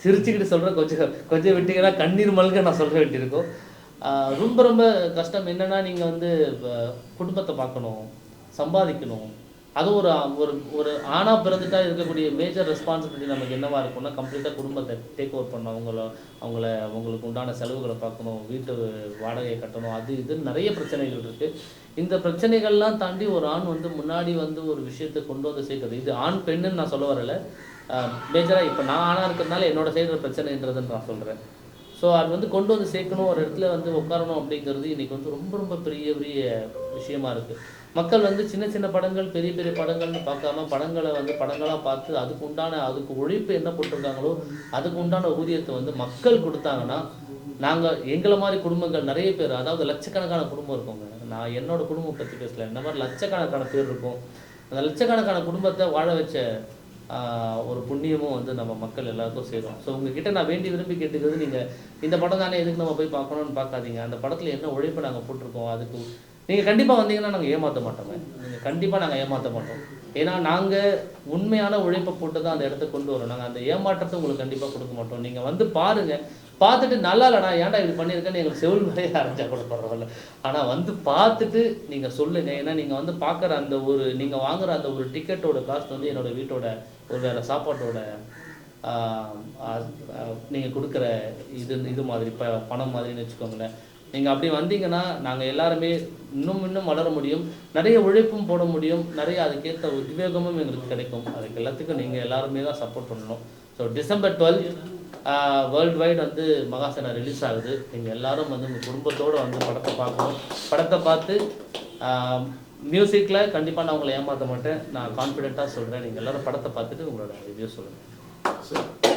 சிரிச்சுக்கிட்டு சொல்கிறேன், கொஞ்சம் விட்டிங்கன்னா கண்ணீர் மல்க நான் சொல்ல வேண்டியிருக்கோம். ரொம்ப ரொம்ப கஷ்டம். என்னென்னா நீங்கள் வந்து குடும்பத்தை பார்க்கணும், சம்பாதிக்கணும். அது ஒரு ஆணாக பிறந்துட்டா இருக்கக்கூடிய மேஜர் ரெஸ்பான்சிபிலிட்டி நமக்கு என்னவாக இருக்கும்னா, கம்ப்ளீட்டாக குடும்பத்தை டேக் ஓவர் பண்ணணும். அவங்களுக்கு உண்டான செலவுகளை பார்க்கணும், வீட்டு வாடகையை கட்டணும், அது இதுன்னு நிறைய பிரச்சனைகள் இருக்குது. இந்த பிரச்சனைகள்லாம் தாண்டி ஒரு ஆண் வந்து முன்னாடி வந்து ஒரு விஷயத்தை கொண்டு வந்து சேர்க்குறது. இது ஆண் பெண்ணுன்னு நான் சொல்ல வரல, மேஜராக இப்போ நான் ஆணாக இருக்கிறதுனால என்னோட சைடு பிரச்சனைன்றதுன்னு நான் சொல்கிறேன். ஸோ அது வந்து கொண்டு வந்து சேர்க்கணும், ஒரு இடத்துல வந்து உட்காரணும் அப்படிங்கிறது இன்றைக்கி வந்து ரொம்ப ரொம்ப பெரிய விஷயமா இருக்குது. மக்கள் வந்து சின்ன சின்ன படங்கள், பெரிய பெரிய படங்கள்னு பார்க்காம படங்களை வந்து படங்களாக பார்த்து அதுக்கு உழைப்பு என்ன போட்டிருக்காங்களோ அதுக்கு உண்டான ஊதியத்தை வந்து மக்கள் கொடுத்தாங்கன்னா, நாங்கள் எங்களை மாதிரி குடும்பங்கள் நிறைய பேர், அதாவது லட்சக்கணக்கான குடும்பம் இருக்கோங்க. நான் என்னோடய குடும்பம் பற்றி பேசல, இந்த மாதிரி லட்சக்கணக்கான பேர் இருக்கும். அந்த லட்சக்கணக்கான குடும்பத்தை வாழ வச்ச ஒரு புண்ணியமும் வந்து நம்ம மக்கள் எல்லாருக்கும் சேரும். ஸோ உங்ககிட்ட நான் வேண்டி விரும்பி கேட்டுக்கிறது, நீங்கள் இந்த படம் தானே எதுக்கு நம்ம போய் பார்க்கணுன்னு பார்க்காதீங்க. அந்த படத்தில் என்ன உழைப்பு நாங்கள் போட்டிருக்கோம், அதுக்கு நீங்கள் கண்டிப்பாக வந்தீங்கன்னா நாங்கள் ஏமாற்ற மாட்டோங்க. நீங்கள் கண்டிப்பாக நாங்கள் ஏமாற்ற மாட்டோம். ஏன்னா நாங்கள் உண்மையான உழைப்பை போட்டு தான் அந்த இடத்த கொண்டு வரோம். நாங்கள் அந்த ஏமாற்றத்தை உங்களுக்கு கண்டிப்பாக கொடுக்க மாட்டோம். நீங்கள் வந்து பாருங்கள், பார்த்துட்டு நல்லா இல்லைடா ஏன்டா இது பண்ணியிருக்கேன்னு எங்களுக்கு செவில் மேலேயே அரைஞ்சா கூட பரவாயில்ல, ஆனால் வந்து பார்த்துட்டு நீங்கள் சொல்லுங்கள். ஏன்னா நீங்கள் வந்து பார்க்குற அந்த நீங்கள் வாங்குகிற அந்த ஒரு டிக்கெட்டோட காஸ்ட் வந்து என்னோடய வீட்டோட ஒரு வேறு சாப்பாட்டோட நீங்கள் கொடுக்குற இது மாதிரி பணம் மாதிரின்னு வச்சுக்கோங்களேன். நீங்கள் அப்படி வந்தீங்கன்னா நாங்கள் எல்லாருமே இன்னும் வளர முடியும், நிறைய உழைப்பும் போட முடியும், நிறைய அதுக்கேற்ற உத்வேகமும் எங்களுக்கு கிடைக்கும். அதுக்கு எல்லாத்துக்கும் நீங்கள் எல்லாருமே தான் சப்போர்ட் பண்ணணும். ஸோ December 12 வேர்ல்டு வைடு வந்து மகாசேனா ரிலீஸ் ஆகுது. நீங்கள் எல்லாரும் வந்து உங்கள் குடும்பத்தோடு வந்து படத்தை பார்க்கணும். படத்தை பார்த்து மியூசிக்கில் கண்டிப்பாக நான் உங்களை ஏமாற்ற மாட்டேன், நான் கான்ஃபிடென்ட்டாக சொல்கிறேன். நீங்கள் எல்லோரும் படத்தை பார்த்துட்டு உங்களோட ரிவ்யூ சொல்லுங்கள்.